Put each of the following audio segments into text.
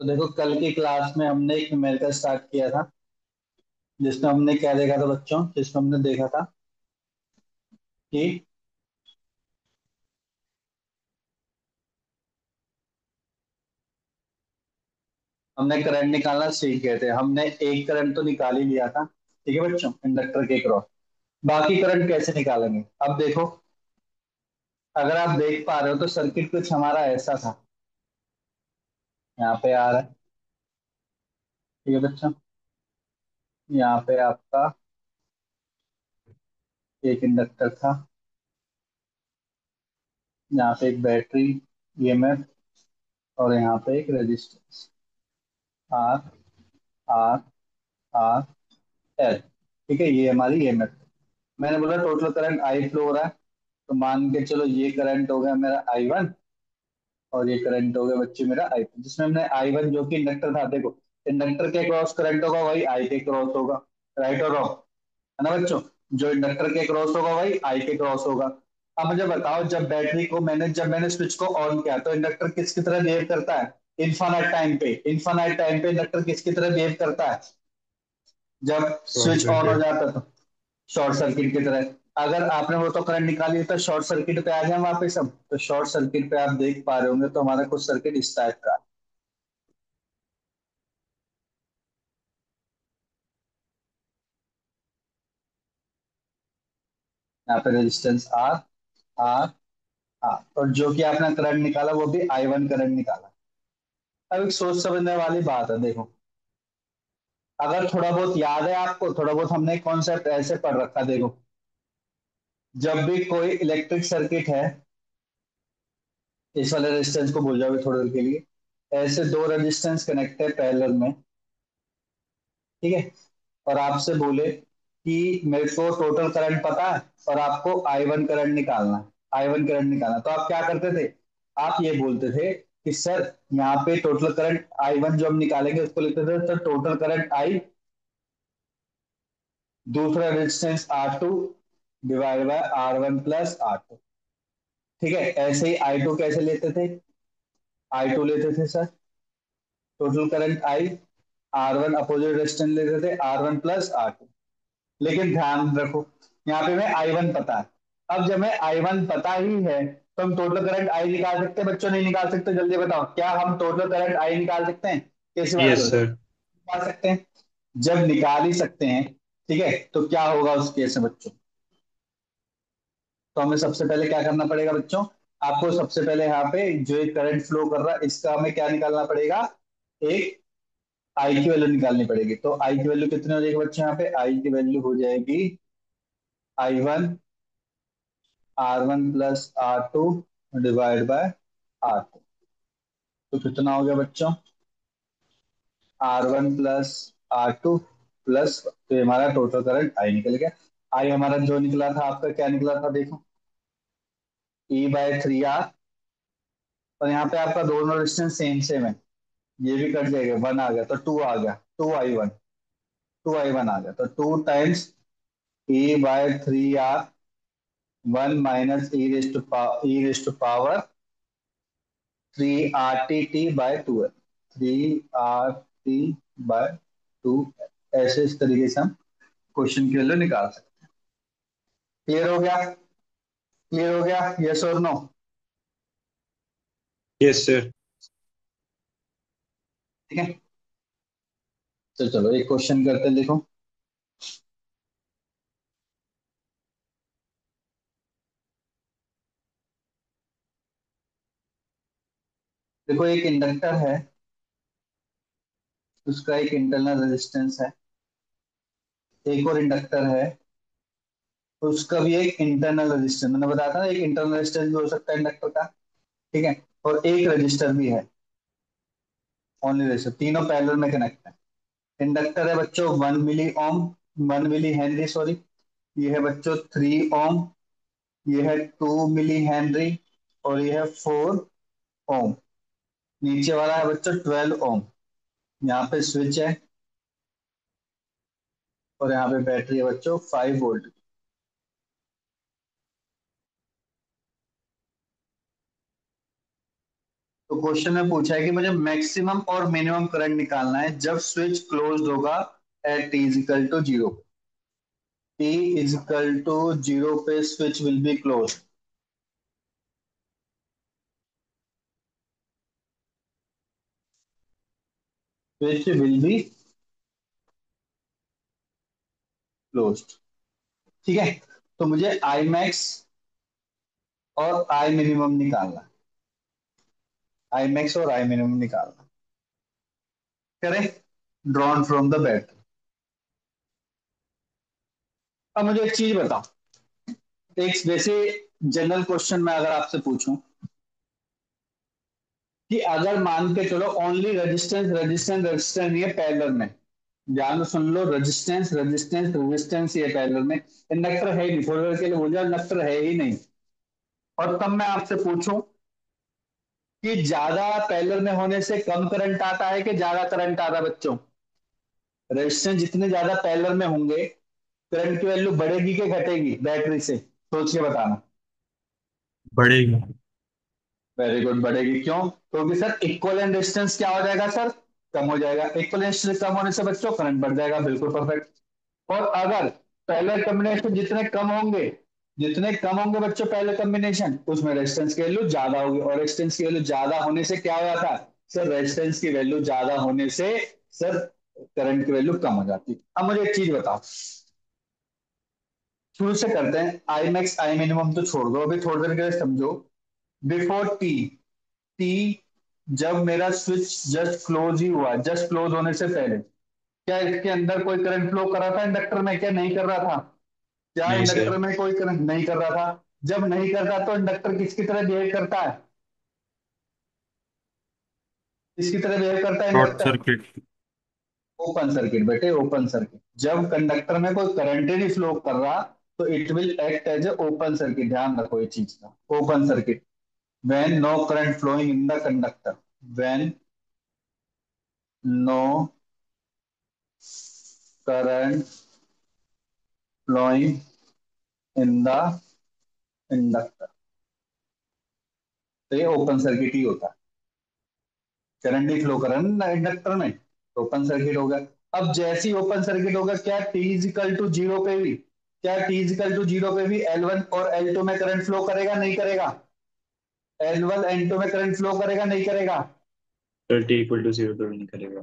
तो देखो, कल की क्लास में हमने एक न्यूमेरिकल स्टार्ट किया था, जिसमें हमने क्या देखा था बच्चों, जिसमें हमने देखा था कि हमने करंट निकालना सीख गए थे। हमने एक करंट तो निकाल ही लिया था, ठीक है बच्चों, इंडक्टर के क्रॉस। बाकी करंट कैसे निकालेंगे, अब देखो। अगर आप देख पा रहे हो तो सर्किट कुछ हमारा ऐसा था, यहाँ पे आ रहा है, ठीक है बच्चों। यहाँ पे आपका एक इंडक्टर था, यहाँ पे एक बैटरी, ईएमएफ, और यहाँ पे एक resistance, R, R, R, L. ठीक है, ये हमारी ईएमएफ। मैंने बोला टोटल करंट आई फ्लो हो रहा है, तो मान के चलो ये करंट हो गया मेरा आई वन, और ये करंट हो गया बच्चे मेरा आई टू। जिसमें हमने आई वन जो कि इंडक्टर था, देखो इंडक्टर के क्रॉस करंट होगा वही आई के क्रॉस होगा, राइट और रॉन्ग, है ना बच्चों। जो इंडक्टर के क्रॉस होगा वही आई के क्रॉस होगा। अब मुझे बताओ, जब मैंने स्विच को ऑन किया तो इंडक्टर किसकी तरह बिहेव करता है? इन्फानाइट टाइम पे इंडक्टर किसकी तरह बिहेव करता है? जब शॉर्ट स्विच ऑन हो सर्किट। जाता है तो शॉर्ट सर्किट की तरह। अगर आपने वो तो करंट निकाली तो शॉर्ट सर्किट पे आ जाए वापस। हम तो शॉर्ट सर्किट पे आप देख पा रहे होंगे, तो हमारा कुछ सर्किट इस टाइप का है। यहाँ पे रेजिस्टेंस आर, आर, आर, और जो कि आपने करंट निकाला वो भी आई वन करंट निकाला। अब एक सोच समझने वाली बात है, देखो। अगर थोड़ा बहुत याद है आपको, थोड़ा बहुत हमने कॉन्सेप्ट ऐसे पढ़ रखा, देखो। जब भी कोई इलेक्ट्रिक सर्किट है, इस वाले रेजिस्टेंस को भूल जाओगे थोड़ी देर के लिए। ऐसे दो रेजिस्टेंस कनेक्ट है पैरेलल में, ठीक है। और आपसे बोले कि मेरे को टोटल करंट पता है और आपको आई वन करंट निकालना है, आई वन करंट निकालना, तो आप क्या करते थे? आप ये बोलते थे कि सर यहाँ पे टोटल करंट आई वन जो हम निकालेंगे उसको लिखते थे, तो टोटल करंट आई, दूसरा resistance R two divide by R one plus R two. ठीक है, ऐसे ही आई टू कैसे लेते थे? आई टू लेते थे sir, total current I, R one opposite resistance लेते थे, R one plus R two. लेकिन ध्यान रखो, यहाँ पे मैं आई वन पता है। अब जब मैं आई वन पता ही है, तो हम टोटल करंट आई निकाल सकते हैं बच्चों, नहीं निकाल सकते? जल्दी बताओ, क्या हम टोटल करंट आई निकाल सकते हैं? कैसी बात यस कर रहे हो? सर। निकाल सकते हैं। जब निकाल ही सकते हैं, ठीक है, तो क्या होगा उस केस में बच्चों? तो हमें सबसे पहले क्या करना पड़ेगा बच्चों? आपको सबसे पहले यहाँ पे जो एक करंट फ्लो कर रहा है इसका हमें क्या निकालना पड़ेगा? एक आई की वैल्यू निकालनी पड़ेगी। तो आई की वैल्यू कितनी हो जाएगी बच्चों? यहाँ पे आई की वैल्यू हो जाएगी I one, R one plus R two divide by R two. तो कितना हो गया बच्चों? R one plus R two plus, तो ये हमारा टोटल करंट आई निकल गया। आई हमारा जो निकला था, आपका क्या निकला था देखो, ई बाय थ्री आर। और यहाँ पे आपका दोनों डिस्टेंस सेम सेम है, ये भी कट जाएगा, वन आ गया तो टू आ गया, two I one, two I one आ गया, तो two times e by three R, one minus e raise to power three R T T by two L, three R T by two. ऐसे इस तरीके से हम क्वेश्चन की value निकाल सकते हैं। क्लियर हो गया? क्लियर हो गया, यस और नो? Yes sir. ठीक है, तो चलो एक क्वेश्चन करते हैं, देखो। देखो, एक इंडक्टर है, उसका एक इंटरनल रेजिस्टेंस है। एक और इंडक्टर है, उसका भी एक इंटरनल रेजिस्टेंस, मैंने बताया था ना, एक इंटरनल रेजिस्टेंस भी हो सकता है इंडक्टर का, ठीक है। और एक रजिस्टर भी है, ओनली रजिस्टर, तीनों पैरेलल में कनेक्ट है। इंडक्टर है बच्चों 1 मिली ओम, 1 मिली हेनरी सॉरी। ये है बच्चों 3 ओम, ये है 2 मिली हेनरी, और ये है 4 ओम। नीचे वाला है बच्चों 12 ओम। यहाँ पे स्विच है, और यहाँ पे बैटरी है बच्चों 5 वोल्ट। तो क्वेश्चन में पूछा है कि मुझे मैक्सिमम और मिनिमम करंट निकालना है जब स्विच क्लोज होगा at T is equal to zero. T is equal to zero पे switch will be close. Switch will be close. ठीक है। तो मुझे आई मैक्स और आई मिनिमम निकालना। आई मैक्स और आई मिनिमम निकालना। करें। Drawn from the battery. अब मुझे एक चीज बताओ। एक वैसे जनरल क्वेश्चन में अगर आपसे पूछूं कि अगर मान के चलो ओनली रेजिस्टेंस रेजिस्टेंस रेजिस्टेंस ये पैरेलल में, ध्यान से सुन लो, रेजिस्टेंस रेजिस्टेंस रेजिस्टेंस ये पैरेलल में, इंडक्टर है ही नहीं, थोड़ी देर के लिए बोल जाओ इंडक्टर है ही नहीं। और तब मैं आपसे पूछूं कि ज्यादा पैरेलल में होने से कम करंट आता है कि ज्यादा करंट आता है बच्चों? रेजिस्टेंस जितने ज्यादा पैरेलल में होंगे करंट की वैल्यू बढ़ेगी कि घटेगी बैटरी से? सोच के बताना। बढ़ेगी। वेरी गुड, बढ़ेगी। क्यों? क्योंकि सर इक्विवेलेंट रेजिस्टेंस क्या हो जाएगा सर? कम हो जाएगा। इक्विवेलेंट रेजिस्टेंस कम होने से बच्चों करंट बढ़ जाएगा। बिल्कुल परफेक्ट। और अगर पहले कॉम्बिनेशन जितने कम होंगे बच्चों पहले कॉम्बिनेशन, उसमें रेजिस्टेंस की वैल्यू ज्यादा होगी। और रेजिस्टेंस की वैल्यू ज्यादा होने से क्या हो जाता है सर? रेजिस्टेंस की वैल्यू ज्यादा होने से सर करंट की वैल्यू कम हो जाती है। अब मुझे एक चीज बताओ, शुरू से करते हैं। आई मैक्स आई मिनिमम तो छोड़ दो, अभी थोड़ी देर के लिए समझो। बिफोर टी, टी जब मेरा स्विच जस्ट क्लोज ही हुआ, जस्ट क्लोज होने से पहले, क्या इसके अंदर कोई करंट फ्लो कर रहा था इंडक्टर में? क्या नहीं कर रहा था? क्या नहीं इंडक्टर सर। में कोई करंट नहीं कर रहा था? जब नहीं करता तो इंडक्टर किसकी तरह बिहेव करता है? किसकी तरह बिहेव करता है short inductor? Circuit. Open circuit बेटे, ओपन सर्किट। जब कंडक्टर में कोई करंट ही नहीं फ्लो कर रहा तो it will act as a open circuit. ध्यान रखो ये चीज का, open circuit. when no current flowing in the conductor, when no current flowing in the inductor, तो ये ओपन सर्किट ही होता है। करंट ही फ्लो कर रहा है ना इंडक्टर में, तो ओपन सर्किट होगा। अब जैसे ही ओपन सर्किट होगा, क्या टी इजिकल टू जीरो पे भी, क्या टी इजिकल टू जीरो पे भी L1 और L2 में करंट फ्लो करेगा नहीं करेगा? L1 L2 में करंट फ्लो करेगा नहीं करेगा? Sir T equal to zero तो भी नहीं करेगा।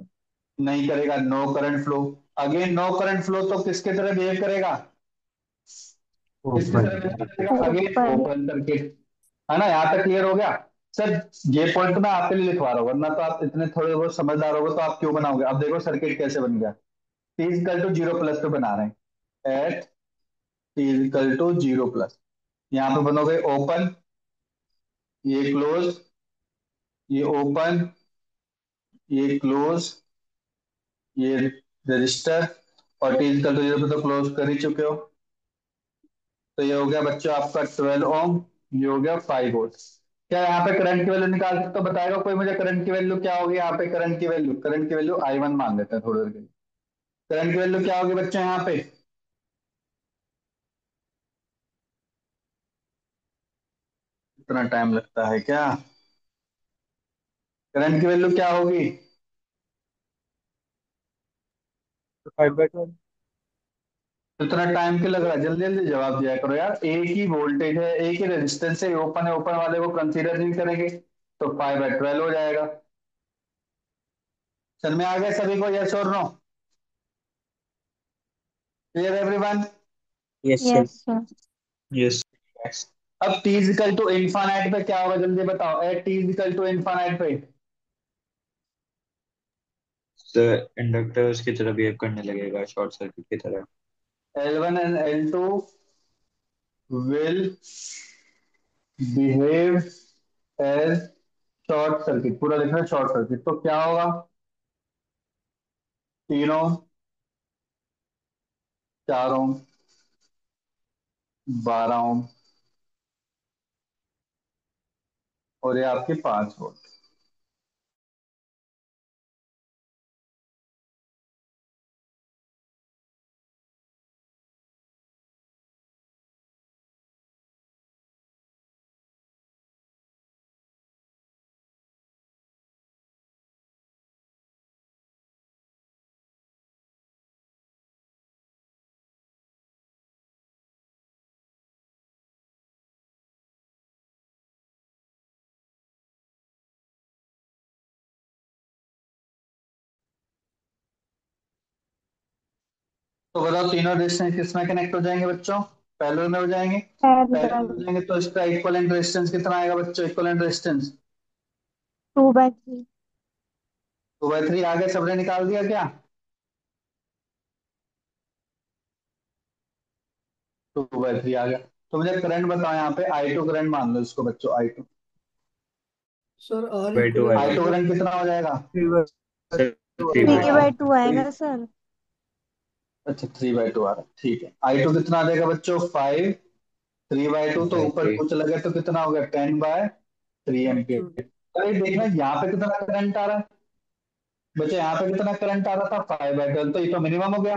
नहीं करेगा। No current flow. Again no current flow तो किसके तरह बिहेव करेगा? किसकी ओपन तरह बिहेव सर्किट। करेगा? Again open. Open circuit. है ना? यहाँ तक क्लियर हो गया? सर ये पॉइंट मैं आपके लिए लिखवा रहा हूँ, वरना तो आप इतने थोड़े बहुत समझदार होगे तो आप क्यों बनाओगे? अब देखो सर्किट कैसे बन गया। T is equal to zero plus पे बना रहे हैं, at T is equal to zero plus. यहाँ पे बनोगे ओपन, ये क्लोज, ये ओपन, ये क्लोज, ये रजिस्टर, और टी इजिकल टू जीरो पे तो क्लोज कर ही चुके हो। तो ये हो गया बच्चों आपका 12 ओम, ये हो गया 5 वोल्ट। क्या यहाँ पे करंट की वैल्यू निकाल सकते हो? बताएगा कोई मुझे करंट की वैल्यू क्या होगी यहाँ पे? करंट की वैल्यू, करंट की वैल्यू I1 मान लेते हैं थोड़ी देर के लिए। करंट की वैल्यू क्या होगी बच्चों यहाँ पे? इतना टाइम लगता है क्या? करंट की वैल्यू क्या होगी? 5/1। इतना टाइम क्यों लग रहा है? जल्दी जल्दी जवाब दिया करो यार। एक ही वोल्टेज है, एक ही रेजिस्टेंस है, ओपन है, ओपन वाले को कंसीडर नहीं करेंगे तो 5/12 हो जाएगा। सर में आ गया सभी को? यस और no? Clear everyone? Yes sir. Yes sir. Yes. अब टी इजिकल टू इनफाइनाइट पे क्या होगा जल्दी बताओ? At T is equal to infinite पे सर इंडक्टर्स की तरह बिहेव करने लगेगा, शॉर्ट सर्किट की तरह। L1 and L2 will behave as short circuit. पूरा लिखना है शॉर्ट सर्किट। तो क्या होगा? तीनों, 4 ओम, 12 ओम, और ये आपके 5 वोल्ट। तो बताओ तीनों रेजिस्टेंस किस में कनेक्ट हो जाएंगे बच्चों? पैरेलल में हो जाएंगे। पैरेलल हो पैरेलल। जाएंगे तो इसका इक्विवेलेंट रेजिस्टेंस कितना आएगा बच्चों? Equivalent resistance 2/3। 2/3 आगे सबने निकाल दिया क्या? 2/3 आ गया। तो मुझे करंट बताओ यहाँ पे, I2 करंट मान लो इसको बच्चों, I2। Sir R by two equivalent आएगा। I2 मतलब करंट कितना हो जाएगा? 3/2 थ्री। आएगा सर। अच्छा 3/2 आ रहा है, ठीक है। I2 कितना आ जाएगा बच्चों? 5। 3/2 तो बाई ऊपर थ्री। कुछ लगे तो कितना हो गया? 10/3 तो एम्पियर। अरे देखना यहाँ पे कितना करंट आ रहा है बच्चों, यहाँ पे कितना करंट आ रहा था? 5/12, तो ये तो मिनिमम हो गया।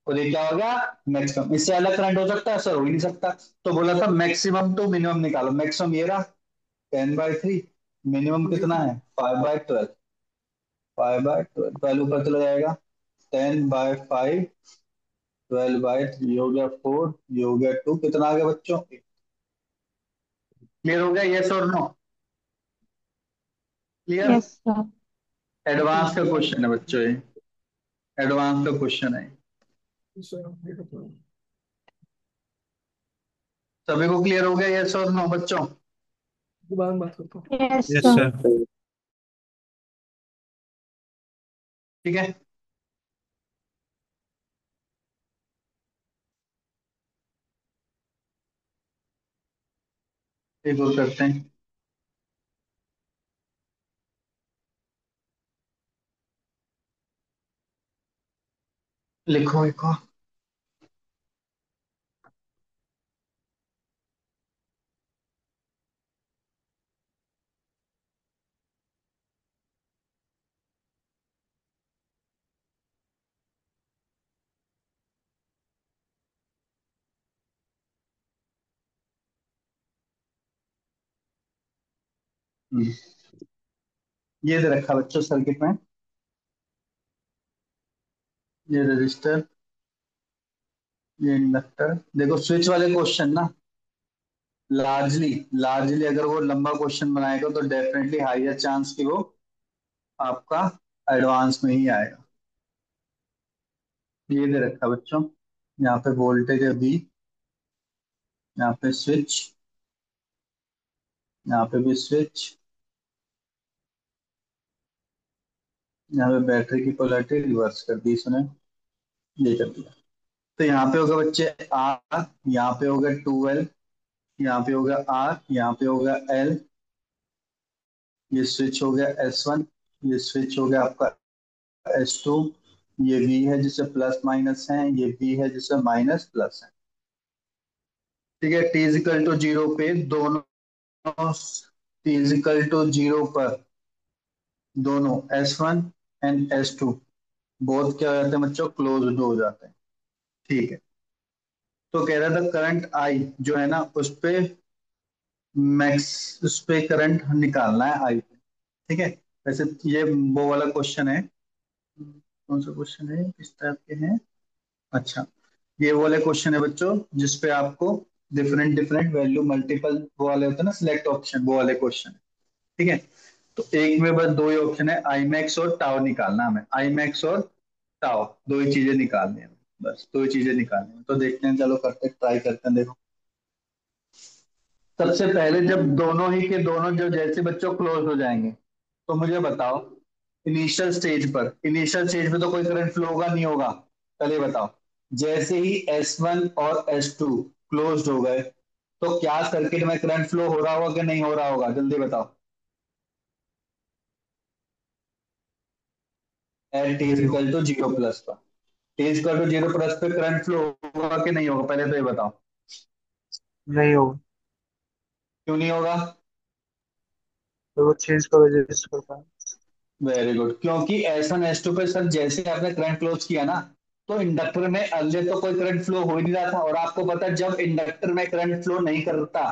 और ये क्या हो गया? मैक्सिमम। इससे अलग करंट हो सकता है सर? हो ही नहीं सकता। तो बोला था मैक्सिमम टू मिनिमम निकालो। मैक्सिमम ये रहा 10/3। मिनिमम कितना देखिए है? 5/12। 5/12 वैल्यू ऊपर चला जाएगा। 10/5, 12/3 हो गया 4, ये हो गया 2। कितना आ गया बच्चों? क्लियर हो गया? यस और no? Clear? Yes sir. Advance का क्वेश्चन है बच्चों ये, एडवांस का क्वेश्चन है। सर देखो तो सभी को क्लियर हो गया? यस और नो बच्चों? बाद में बात करता हूँ। Yes yes sir. सर। ठीक है। एक और करते हैं। लिखो लिखो। हम्म, ये दे रखा बच्चों सर्किट में, ये रजिस्टर, ये इंडक्टर। देखो स्विच वाले क्वेश्चन ना, लार्जली लार्जली अगर वो लंबा क्वेश्चन बनाएगा तो डेफिनेटली हाईयर चांस कि वो आपका एडवांस में ही आएगा। ये दे रखा बच्चों, यहाँ पे वोल्टेज है V, यहाँ पे स्विच, यहाँ पे भी स्विच, यहाँ पे बैटरी की पोलैरिटी रिवर्स कर दी इसने, ये कर दिया। तो यहाँ पे होगा बच्चे R, यहाँ पे होगा 12, यहाँ पे होगा R, यहाँ पे होगा L। ये स्विच हो गया S1, ये स्विच हो गया आपका S2। ये V है जिससे प्लस माइनस है, ये V है जिससे माइनस प्लस है। ठीक है। T इजिकल टू जीरो पे दोनों, T इजिकल टू जीरो पर दोनों S1 एंड S2 बोथ क्या हो जाते हैं बच्चों? क्लोज्ड हो जाते हैं। ठीक है। तो कह रहा था करंट I जो है ना उस पे मैक्स, उस पे करंट निकालना है I पे। ठीक है। वैसे ये वो वाला क्वेश्चन है, कौन सा क्वेश्चन है, किस टाइप के हैं? अच्छा, ये वो वाले क्वेश्चन है बच्चों जिसपे आपको डिफरेंट डिफरेंट वैल्यू मल्टीपल वो वाले होते हैं ना, सिलेक्ट ऑप्शन, वो वाले क्वेश्चन। ठीक है। तो एक में बस दो ही ऑप्शन है, आई मैक्स और टाउ निकालना है हमें। आई मैक्स और टाउ दो ही चीजें निकालनी है, बस दो ही चीजें निकालनी है। तो देखते हैं, चलो करते ट्राई करते हैं। देखो सबसे पहले जब दोनों ही के दोनों जो जैसे बच्चों क्लोज हो जाएंगे, तो मुझे बताओ इनिशियल स्टेज पर, इनिशियल स्टेज पे तो कोई करंट फ्लो होगा नहीं होगा? पहले बताओ। जैसे ही S1 और S2 क्लोज्ड हो गए तो क्या सर्किट में करंट फ्लो हो रहा होगा कि नहीं हो रहा होगा? जल्दी बताओ। एट टी नहीं हो। इजिकल टू जीरो प्लस पर, T is equal to zero plus पे करंट फ्लो होगा कि नहीं होगा? पहले तो ये बताओ। नहीं हो। क्यों नहीं होगा? तो वो चेंज करो रजिस्टर करता है। Very good. क्योंकि S1 S2 पे सर जैसे ही आपने करंट क्लोज किया ना, तो इंडक्टर में अर्लियर तो कोई करंट फ्लो हो ही नहीं रहा था। और आपको पता है जब इंडक्टर में करंट फ्लो नहीं करता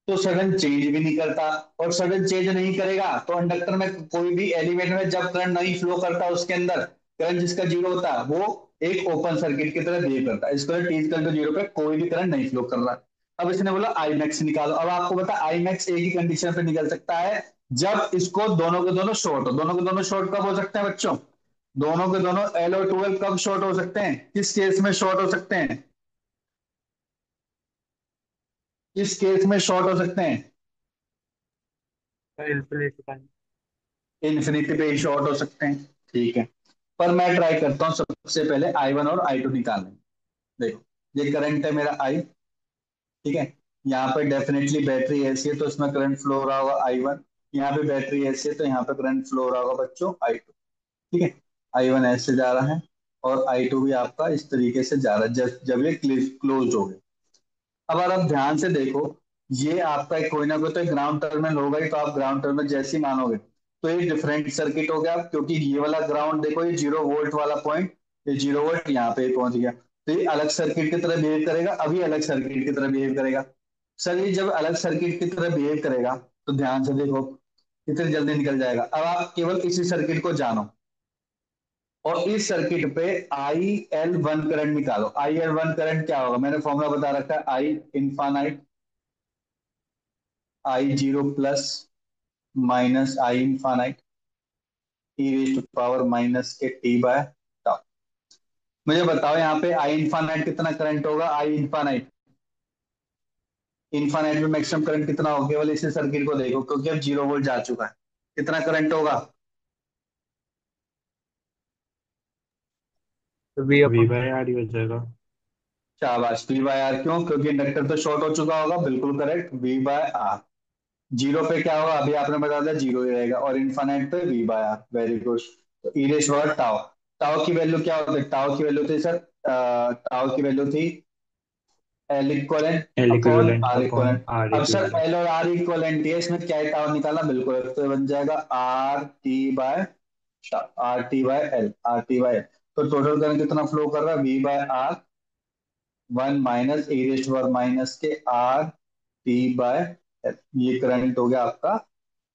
तो सडन चेंज भी नहीं करता, और सडन चेंज नहीं करेगा तो इंडक्टर में कोई भी एलिमेंट में जब करंट नहीं फ्लो करता उसके अंदर करंट जिसका जीरो होता है वो एक ओपन सर्किट की तरह बिहेव करता है। इसको टी इक्वल टू जीरो पे कोई भी करंट नहीं फ्लो कर रहा। अब इसने बोला आई मैक्स निकालो। अब आपको पता आई मैक्स एक ही कंडीशन पे निकल सकता है, जब इसको दोनों के दोनों शॉर्ट हो। दोनों के दोनों शॉर्ट कब हो सकते हैं बच्चों? दोनों के दोनों एल और ट्वेल्व कब शॉर्ट हो सकते हैं, किस केस में शॉर्ट हो सकते हैं, किस केस में शॉर्ट हो सकते हैं? इन्फिनिटी का। इन्फिनिटी पे ही शॉर्ट हो सकते हैं। ठीक है, पर मैं ट्राई करता हूँ सबसे पहले I1 और I2 निकालने। देखो ये करंट है मेरा I, ठीक है, यहाँ पे डेफिनेटली बैटरी ऐसी है तो इसमें करंट फ्लो हो रहा होगा I1, यहाँ पे बैटरी ऐसी है तो यहाँ पे करंट फ्लो हो रहा होगा बच्चों I2। ठीक है, I1 ऐसे जा रहा है और I2 भी आपका इस तरीके से जा रहा है जब ये क्लोज हो गए। अब अगर आप ध्यान से देखो, ये आपका एक कोई ना कोई तो ग्राउंड टर्मिनल होगा ही, तो आप ग्राउंड टर्मिनल जैसे ही मानोगे तो ये डिफरेंट सर्किट हो गया, क्योंकि ये वाला ग्राउंड देखो, ये 0 वोल्ट वाला पॉइंट, ये 0 वोल्ट यहाँ पे पहुंच गया, तो ये अलग सर्किट की तरह बिहेव करेगा, अभी अलग सर्किट की तरह बिहेव करेगा। सर ये जब अलग सर्किट की तरह बिहेव करेगा तो ध्यान से देखो कितनी जल्दी निकल जाएगा। अब आप केवल इसी सर्किट को जानो और इस सर्किट पे IL1 करंट निकालो। IL1 करंट क्या होगा, मैंने फॉर्मूला बता रखा है, I infinite I0 plus minus I infinite e raise to power minus के t बाय टाउ। मुझे बताओ यहाँ पे I इनफाइनाइट कितना करंट होगा, I इनफाइनाइट, इनफाइनाइट में मैक्सिमम करंट कितना होगा, केवल इसी सर्किट को देखो क्योंकि अब 0 वोल्ट जा चुका है, कितना करंट होगा? तो वी वी अपन। बाय आर ही हो जाएगा। शाबाश, V बाय आर, क्यों? क्योंकि इंडक्टर तो शॉर्ट हो चुका होगा, बिल्कुल करेक्ट, V बाय आर। जीरो पे क्या होगा, अभी आपने बता दिया जीरो ही रहेगा, और इनफाइनाइट पे V by R, very good. तो e raised tau, tau की वैल्यू क्या होती है, टाउ की वैल्यू थी सर, टाउ की वैल्यू थी L equivalent L upon equivalent R upon equivalent. R अब सर इक्विवेलेंट। एल और आर इक्वलेंट है, इसमें क्या टाउ निकालना, बिल्कुल, तो बन जाएगा R T by L, R T by L. तो टोटल करंट कितना फ्लो कर रहा है, V by R, 1 minus e raised power minus के RT/L, ये करंट हो गया आपका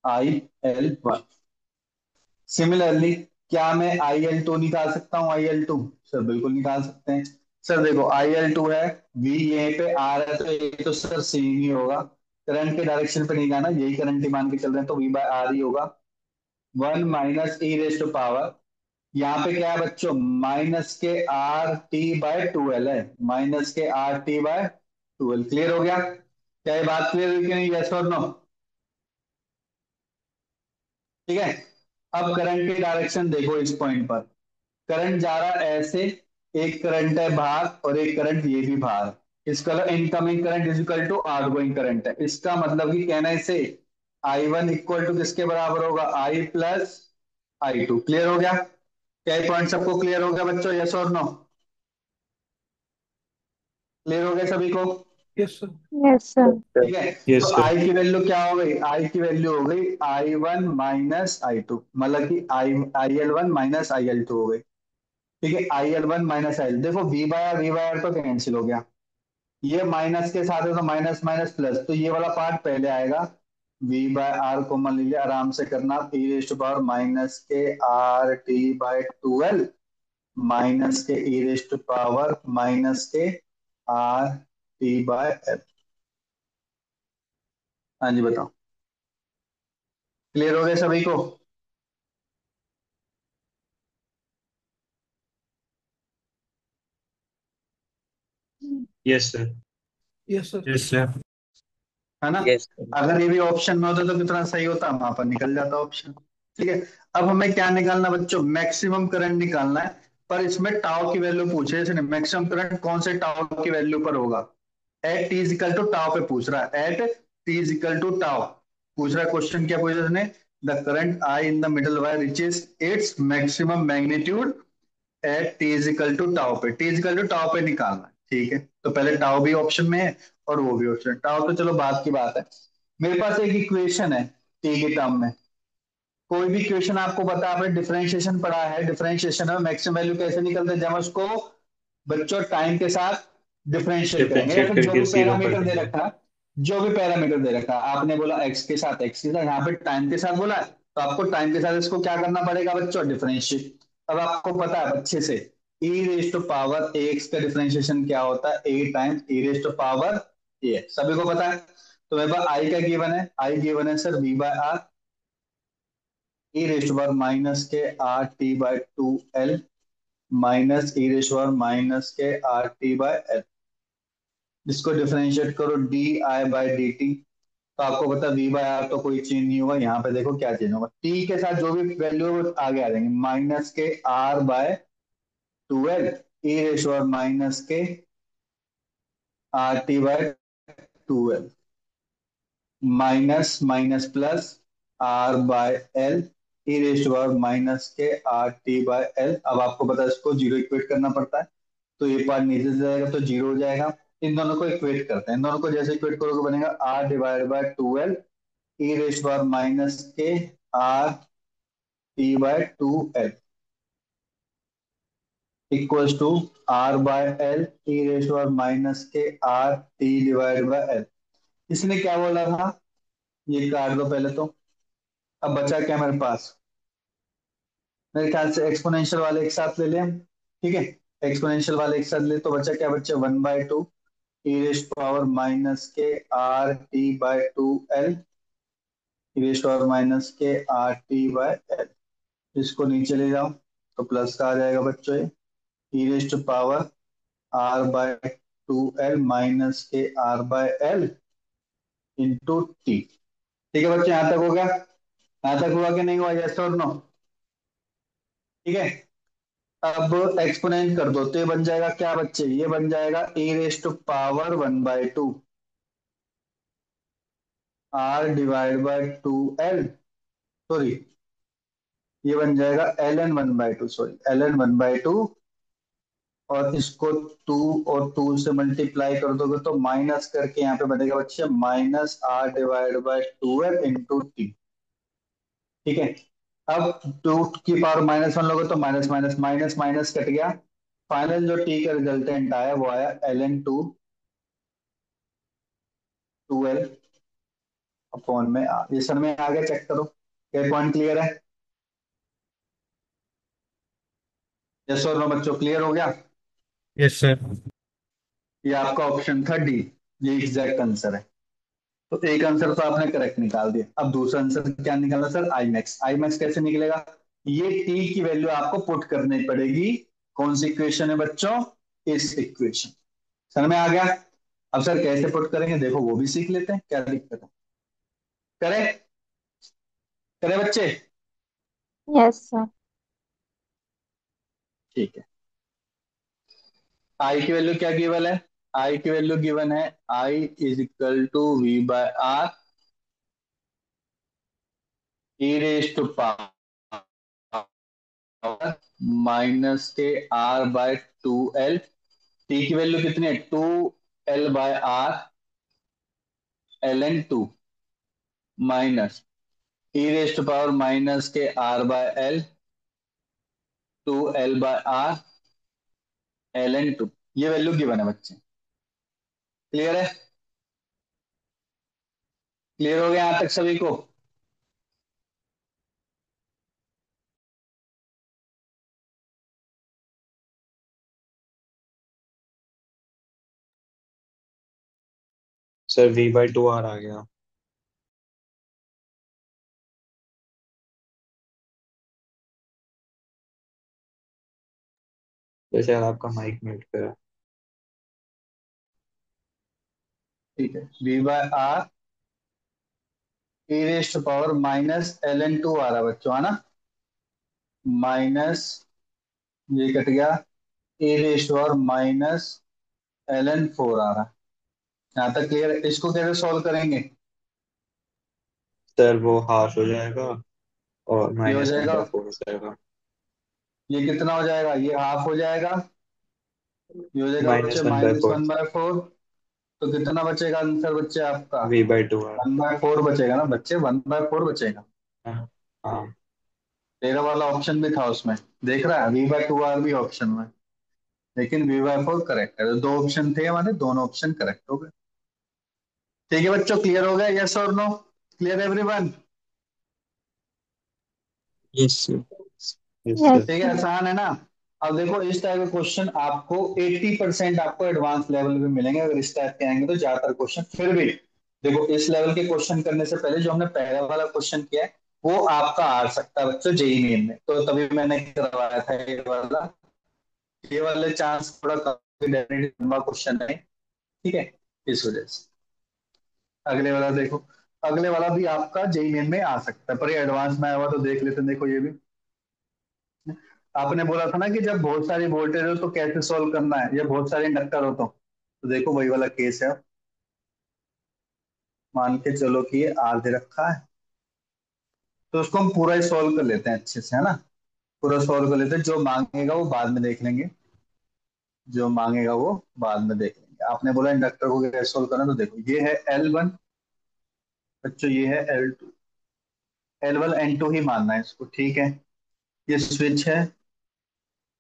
IL1। सिमिलरली क्या मैं IL2 निकाल सकता हूँ, IL2? सर बिल्कुल निकाल सकते हैं। सर देखो IL2 है, V यहीं पे, R है, तो ये तो सर सेम ही होगा, करंट के डायरेक्शन पे नहीं जाना, यही करंट ही मान के चल रहे हैं, तो V बाय आर ही होगा। 1 माइनस ई रेस्ट पावर, यहाँ पे क्या है बच्चों, माइनस के RT/12 है, माइनस के RT/12। क्लियर हो गया? क्या ये बात क्लियर हुई कि नहीं, यस और नो? ठीक है, अब करंट की डायरेक्शन देखो, इस पॉइंट पर करंट जा रहा है ऐसे, एक करंट है बाहर और एक करंट ये भी बाहर, इसका incoming current is equal to outgoing current है, इसका मतलब कि कहना है इसे I1 इक्वल टू किसके बराबर होगा, I प्लस I2। क्लियर हो गया? क्या ये पॉइंट सबको क्लियर हो गया बच्चों, यस और नो? क्लियर हो गया सभी को? Yes sir. Yes sir. ठीक है, तो यस सर। I की वैल्यू क्या हो गई, I की वैल्यू हो गई I1 माइनस I2, मतलब कि IL1 माइनस IL2 हो गई। ठीक है, IL1 माइनस IL, देखो V बाय आर तो कैंसिल हो गया, ये माइनस के साथ है तो माइनस माइनस प्लस, तो ये वाला पार्ट पहले आएगा, V बाय आर को मान लीजिए, आराम से करना, ई रेस्ट पावर माइनस के RT/12 माइनस के ई रेस्ट पावर माइनस के RT/L। हाँ जी बताओ, क्लियर हो गया सभी को? Yes sir. Yes sir. Yes sir. है ना? यस। अगर ये भी ऑप्शन में होता तो कितना सही होता, वहां पर निकल जाता ऑप्शन। ठीक है, अब हमें क्या निकालना बच्चों, मैक्सिमम करंट निकालना है, पर इसमें टाउ की वैल्यू पूछ रहे हैं, मैक्सिमम करंट कौन से टाउ की वैल्यू पर होगा, at T is equal to tau पे पूछ रहा है, at T is equal to tau पूछ रहा है। क्वेश्चन क्या पूछा उसने, the current I in the middle wire reaches its maximum magnitude at T is equal to tau पे, टी इजिकल टू टाउ पे निकालना है। ठीक है, तो पहले टाउ भी ऑप्शन में है और वो भी ऑप्शन, टाउ तो चलो बात की बात है। मेरे पास एक इक्वेशन है टी के टर्म में, कोई भी इक्वेशन आपको पता है, आपने डिफरेंशिएशन पढ़ा है, डिफरेंशिएशन में मैक्सिमम वैल्यू कैसे निकलते हैं, जब उसको बच्चों टाइम के साथ डिफरेंशिएट करेंगे, या डिफरेंशिएट फिर जो करके भी जीरो कर पैरामीटर दे देंगे। रखा है, जो भी पैरामीटर दे रखा है, आपने बोला एक्स के साथ, एक्स के साथ, यहाँ पे टाइम के साथ बोला है, तो आपको टाइम के साथ इसको क्या करना पड़ेगा बच्चों, डिफरेंशिएट। अब आपको पता है अच्छे से e raise to power x का डिफरेंशिएशन क्या होता है, a times e raise to power a, सभी को पता है। तो मेरे पास आई का गिवन है, आई गिवन है sir V by R, e raised power minus K R T by 2l minus e raised power minus K R T by L. इसको डिफरेंशिएट करो d I by d T. तो आपको पता we by R तो कोई change नहीं होगा, यहाँ पे देखो क्या चेंज होगा, टी के साथ जो भी वैल्यू है वो आगे आ जाएंगे, minus K R by 2l e raised power minus K R T by 2l minus minus plus R by L e raised power minus K R T by L. अब आपको पता है इसको जीरो इक्वेट करना पड़ता है, तो ये पार्ट नीचे से जाएगा तो जीरो हो जाएगा। इन दोनों को इक्वेट करते हैं, इन दोनों को जैसे इक्वेट करोगे बनेगा R divide by 2l e raised power minus K R T by 2l equals to R by L e raised power minus K R T divide by L. इसने क्या बोला था, ये काट दो पहले तो। अब बचा क्या मेरे पास, मेरे ख्याल से एक्सपोनेंशियल वाले एक साथ ले लें हम, ठीक है। एक्सपोनेंशियल वाले एक साथ ले तो बचा क्या, बच्चे 1/2 ई raised power minus K R T by 2l e raised power minus K R T by L. इसको नीचे ले जाओ तो प्लस का आ जाएगा बच्चों, e raised power R by 2l minus K R by L into T. ठीक है बच्चे, यहां तक हो गया, यहां तक हुआ कि नहीं हुआ, यस और नो? ठीक है। अब एक्सपोनेंट कर दो तो ये बन जाएगा क्या बच्चे, ये बन जाएगा a raise to power 1/2 R divide by 2l, sorry ये बन जाएगा ln 1/2, सॉरी ln 1/2, और इसको 2 और 2 से मल्टीप्लाई कर दोगे तो माइनस करके यहाँ पे बनेगा बच्चे minus R divide by 2l into T. ठीक है। अब 2 की पावर -1 लोगे तो minus minus minus minus cut गया, फाइनल जो टी का रिजल्टेंट आया वो आया ln 2 2l अपॉन में r। ये सर में आ गया, चेक करो ये पॉइंट क्लियर है, यस और नो बच्चों, क्लियर हो गया? Yes sir. ये आपका ऑप्शन था डी, ये एग्जैक्ट आंसर है। तो एक आंसर तो आपने करेक्ट निकाल दिया, अब दूसरा आंसर क्या निकालना sir, I max. I max कैसे निकलेगा, ये टी की वैल्यू आपको पुट करनी पड़ेगी, कौन सी इक्वेशन है बच्चों, इस इक्वेशन। समझ में आ गया? अब सर कैसे पुट करेंगे देखो वो भी सीख लेते हैं, क्या दिक्कत है, करें करें बच्चे? Yes sir. ठीक है। आई की वैल्यू क्या गिवन है, आई की वैल्यू गिवन है I is equal to V by R e raise to power minus K R by 2l। T की वैल्यू कितनी है, 2l by R ln 2 minus e raise to power minus K R by L 2l by R ln 2। ये value given है बच्चे, clear है? Clear हो गया यहां तक सभी को? सर V/2R आ गया। तो शायद आपका माइक म्यूट करा। ठीक है, V by R e raise to power minus ln 2 आ रहा बच्चों, है ना, माइनस ये कट गया a raise to power minus ln 4 आ रहा है। यहाँ तक क्लियर है? इसको कैसे सॉल्व करेंगे, सर वो हाफ हो जाएगा और ये हो -1/4 जाएगा, हो जाएगा। ये कितना हो जाएगा, ये हाफ हो जाएगा, ये हो जाएगा बच्चे -1/4 -1/4। तो कितना बचेगा आंसर बच्चे आपका, V/2R। 1/4 बचेगा ना बच्चे, 1/4 बचेगा। हाँ हाँ। तेरा वाला ऑप्शन भी था उसमें, देख रहा है, V/2R भी ऑप्शन में, लेकिन V/4 करेक्ट है। तो दो ऑप्शन थे हमारे, दोनों ऑप्शन करेक्ट हो गए। ठीक है बच्चों, क्लियर हो गया, यस और no, clear everyone? Yes sir. Yes yes sir. ठीक है, सर। आसान है ना? अब देखो इस टाइप के क्वेश्चन आपको 80% आपको एडवांस लेवल में मिलेंगे, अगर इस टाइप के आएंगे तो ज्यादातर क्वेश्चन। फिर भी देखो इस लेवल के क्वेश्चन करने से पहले जो हमने पहला वाला क्वेश्चन किया है वो आपका आ सकता है बच्चों जेई मेन में, तो तभी मैंने करवाया था ये वाले चांस थोड़ा कम, लंबा क्वेश्चन है, ठीक है, इस वजह से। अगले वाला देखो, अगले वाला भी आपका जेई मेन में आ सकता है, पर ये एडवांस में आया हुआ तो देख लेते हैं। देखो ये भी आपने बोला था ना कि जब बहुत सारी वोल्टेज हो तो कैसे सॉल्व करना है, या बहुत सारे इंडक्टर हो तो देखो वही वाला केस है। मान के चलो कि ये आर दे रखा है, तो उसको हम पूरा ही सॉल्व कर लेते हैं अच्छे से, है ना। पूरा सॉल्व कर लेते हैं, जो मांगेगा वो बाद में देख लेंगे, जो मांगेगा वो बाद में देख लेंगे। आपने बोला इंडक्टर को कैसे सॉल्व करना, तो देखो ये है L1 बच्चों, ये है L2, L1 N2 ही मानना है इसको, ठीक है। ये स्विच है,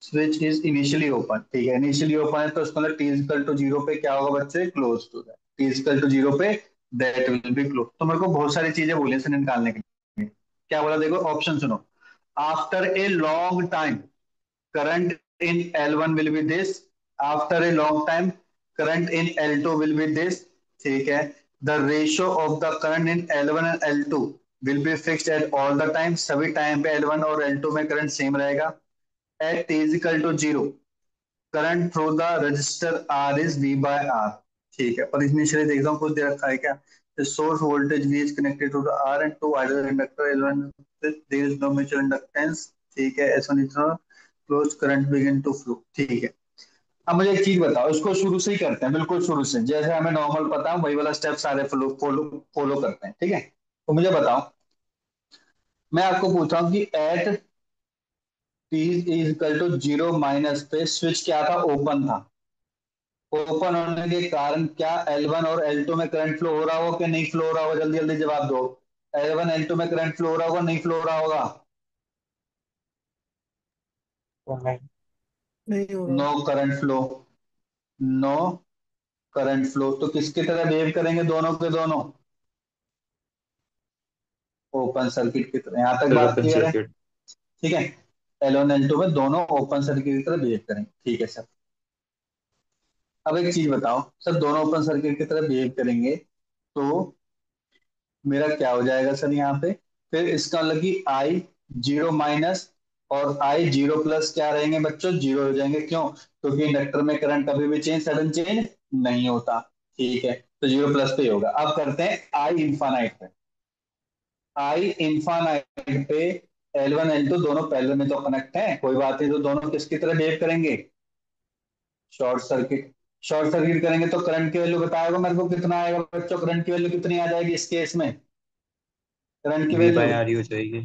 स्विच इज इनिशियली ओपन, ठीक है, इनिशियली ओपन है तो इसका मतलब टी इजकल टू जीरो पे क्या होगा बच्चे, close to that, T is equal to zero पे दैट विल बी क्लोज। तो मेरे को बहुत सारी चीजें बोली इसे निकालने के लिए, क्या बोला देखो ऑप्शन सुनो। After a long time current in L1 will be this, after a long time current in L2 will be this, ठीक है। the ratio of the current in L1 and L2 will be fixed at all the time, सभी time पे L1 और L2 में current same रहेगा। at t is equal to 0 current through the register R is V by R, ठीक है। और initially देखता हूँ कुछ दे रखा है क्या, the source voltage V is connected to the R and two either inductor L1, there is no mutual inductance, ठीक है। S1 is not closed, current begin to flow, ठीक है। अब मुझे एक चीज बताओ, इसको शुरू से ही करते हैं, बिल्कुल शुरू से जैसे हमें नॉर्मल पता है वही वाला स्टेप सारे फॉलो फॉलो फॉलो करते हैं, ठीक है। तो मुझे बताओ, मैं आपको पूछ रहा हूँ कि at T is equal to zero minus पे स्विच क्या था, ओपन था। ओपन होने के कारण क्या L1 और L2 में करंट फ्लो हो रहा होगा कि नहीं फ्लो हो रहा होगा, जल्दी जल्दी जवाब दो। L1 L2 में करंट फ्लो हो रहा होगा, नहीं फ्लो हो रहा होगा? तो नहीं। नहीं हो रहा। No current flow, no current flow, तो किसकी तरह बिहेव करेंगे दोनों के दोनों, ओपन सर्किट की तरह। यहां तक सर बात ओपन क्लियर है, सर्किट। ठीक है। L1 L2 में दोनों ओपन सर्किट की तरह बिहेव करेंगे, ठीक है सर। अब एक चीज बताओ सर, दोनों ओपन सर्किट की तरह बिहेव करेंगे तो मेरा क्या हो जाएगा सर यहाँ पे, फिर इसका मतलब कि आई जीरो माइनस और आई जीरो प्लस क्या रहेंगे बच्चों, जीरो हो जाएंगे। क्यों? क्योंकि इंडक्टर में करंट कभी भी चेंज, सडन चेंज नहीं होता, ठीक है। तो जीरो प्लस पे ही होगा। अब करते हैं आई इंफानाइट पे। आई इंफानाइट पे L1 L2 दोनों पहले में तो कनेक्ट है, कोई बात नहीं, तो दोनों किसकी तरह बिहेव करेंगे, शॉर्ट सर्किट। शॉर्ट सर्किट करेंगे तो करंट की वैल्यू बताएगा मेरे को कितना आएगा बच्चों, करंट की वैल्यू कितनी आ जाएगी इस केस में, करंट की वी वैल्यू बाय आर ही हो जाएगी।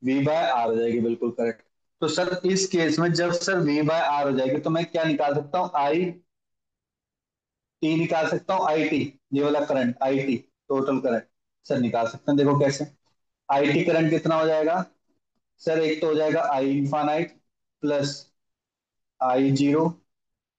V बाय आर हो जाएगी, बिल्कुल करेक्ट। तो सर इस केस में जब सर V बाय आर हो जाएगी तो मैं क्या निकाल सकता हूँ, आई टी निकाल सकता हूँ, आई टी, ये वाला current I T, total current sir निकाल सकते हैं। देखो कैसे, आई टी करंट कितना हो जाएगा सर, एक तो हो जाएगा I infinite plus I zero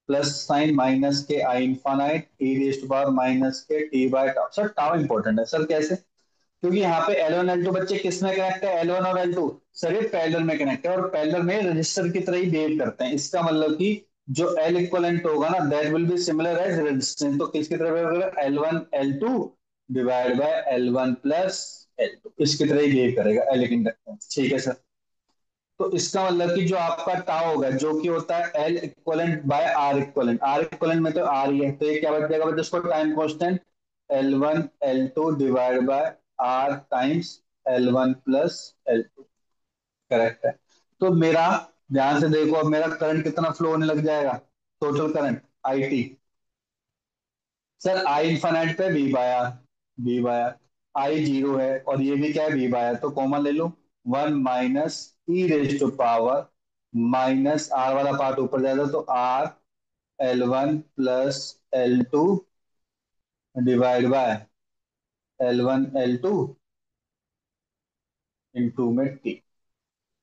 plus sign minus K I infinite e raise to power minus के T by tau. Sir tau important है सर, कैसे, क्योंकि यहाँ पे L1 L2 बच्चे किस में कनेक्ट है, L1 और L2 सर ये पैरेलल में कनेक्ट है, और पैरेलल में रजिस्टर की तरह ही बिहेव करते हैं। इसका मतलब कि जो L इक्विवेलेंट होगा ना that will be similar as resistance, तो किसकी तरह बिहेव करेगा, L1 L2 divide by L1 plus L2, इसकी तरह ही बिहेव करेगा L इंडक्टेंस, ठीक है सर। तो इसका मतलब कि जो आपका टाउ होगा जो कि होता है L equivalent by R equivalent, R equivalent में तो R ही है, तो ये क्या बच जाएगा बच्चों, इसको time constant L1 L2 divide bye R times L1 plus L2, correct है। तो मेरा ध्यान से देखो, अब मेरा करंट कितना फ्लो होने लग जाएगा, total current I T, sir I infinite पे V by R, V by R, I zero है और ये भी क्या है वी बाय आर, तो कॉमन ले लो, one minus e raise to power minus R वाला पार्ट ऊपर जाएगा तो R L1 plus L2 divide by L1 L2 into में टी।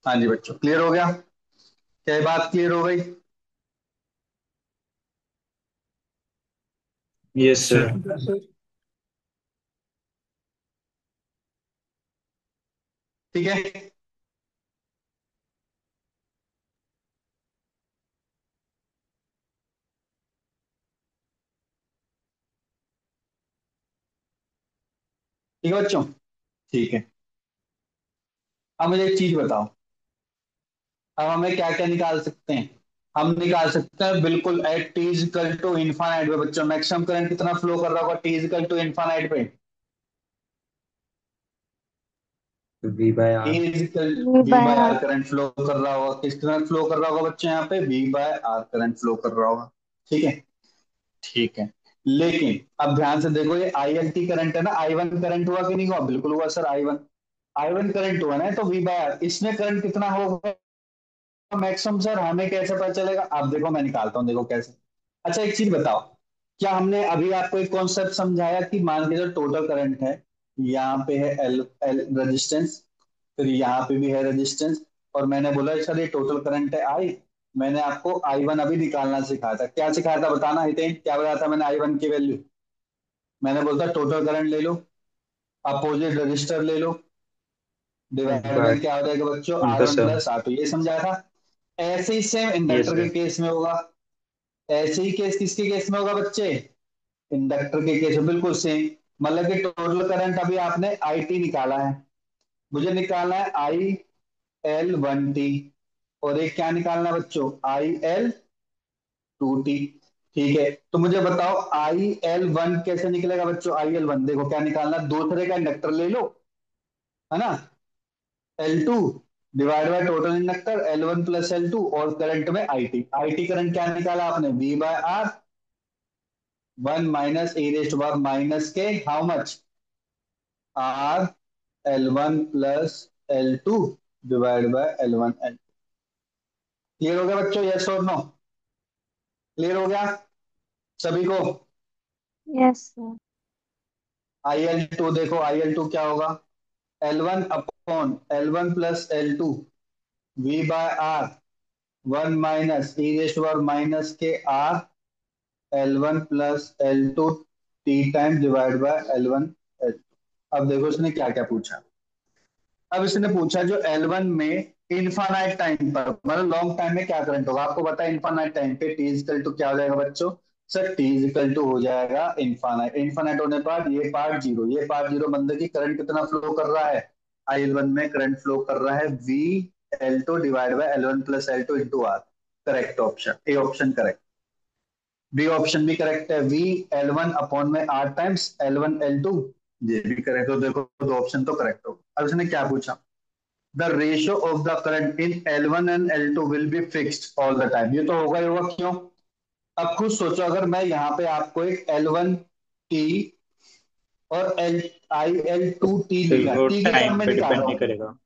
हाँ जी बच्चों क्लियर हो गया, क्या ये बात क्लियर हो गई? Yes sir. सर सर ठीक है, ठीक है बच्चों, ठीक है। अब मुझे एक चीज बताओ, अब हमें क्या क्या निकाल सकते हैं? हम निकाल सकते हैं बिल्कुल at T is equal to infinite पे बच्चों मैक्सिमम करंट कितना फ्लो कर रहा होगा T is equal to infinite पे? V by T R. Is equal V V by by R. R current flow कर रहा होगा। किस करंट फ्लो कर रहा होगा बच्चों? यहाँ पे V by R current flow कर रहा होगा। ठीक है, ठीक है। लेकिन अब ध्यान से देखो, ये आई एल टी करंट है ना, आई वन करंट हुआ कि नहीं हुआ? बिल्कुल हुआ सर, आई वन करंट हुआ ना, तो वी बाय आर इसमें करंट कितना होगा मैक्सिमम? सर हमें कैसे पता चलेगा? आप देखो मैं निकालता हूँ, देखो कैसे। अच्छा एक चीज बताओ, क्या हमने अभी आपको एक कॉन्सेप्ट समझाया कि मान के जो टोटल करंट है, यहाँ पे है एल एल रेजिस्टेंस, फिर यहाँ पे भी है रेजिस्टेंस, और मैंने बोला सर ये टोटल करंट है आई। मैंने आपको आई वन अभी निकालना सिखाया था। क्या सिखाया था बताना हितेन, क्या बताया था मैंने आई वन की वैल्यू? मैंने बोलता टोटल करंट ले लो, अपोजिट रजिस्टर ले लो, डिवाइड बाय बाय क्या हो जाएगा बच्चों? आर उनका one sum. Plus R two, ये समझाया था। ऐसे ही सेम यस इंडक्टर के सर। केस में होगा। ऐसे ही केस किसके केस में होगा बच्चे? इंडक्टर के केस में, बिल्कुल सेम। मतलब कि टोटल करंट अभी आपने आई टी निकाला है, मुझे निकालना है आई एल वन टी, और एक क्या निकालना है बच्चों? I L two T. ठीक है, तो मुझे बताओ आई एल वन कैसे निकलेगा बच्चों? आई एल वन देखो क्या निकालना, दूसरे का इंडक्टर ले लो, है ना, L two divide by total inductor L one plus L two, और करंट में आई टी करंट क्या निकाला आपने? V by R, one minus a raised power minus K how much? R L one plus L two divide by L one L. Clear हो गया बच्चों? Yes और no? Clear हो गया सभी को? Yes, sir. I L two देखो, I L two क्या होगा? L one upon L one plus L two V by R, one minus e raised power minus K R L one plus L two T time divide by L one L. अब देखो इसने क्या क्या पूछा। अब इसने पूछा जो एल वन में इनफाइनाइट टाइम पर, मतलब लॉन्ग टाइम में क्या करंट होगा? आपको पता है इनफाइनाइट टाइम पे टी इजिकल टू क्या हो जाएगा बच्चों? सर टी इजिकल टू हो जाएगा इनफाइनाइट, इनफाइनाइट होने पर ये पार्ट जीरो, ये पार्ट जीरो, बंदे की करंट कितना फ्लो कर रहा है? आई एल वन में करंट फ्लो कर रहा है V L two divide by L one plus L two into R. Correct option, A option correct. B option भी करेक्ट है, वी एल वन अपॉन में R times L one L two, ये भी correct. तो देखो दो option तो correct हो। अब इसने क्या पूछा? The ratio of the current in L one and L two will be fixed all the time. ये तो होगा ही होगा, क्यों? अब खुद सोचो, अगर मैं यहाँ पे आपको एक एल वन टी और L I L two T लिखा, वो टी के टर्म टाइम में पे निकाल डिपेंड रहा नहीं हूँ, करेगा।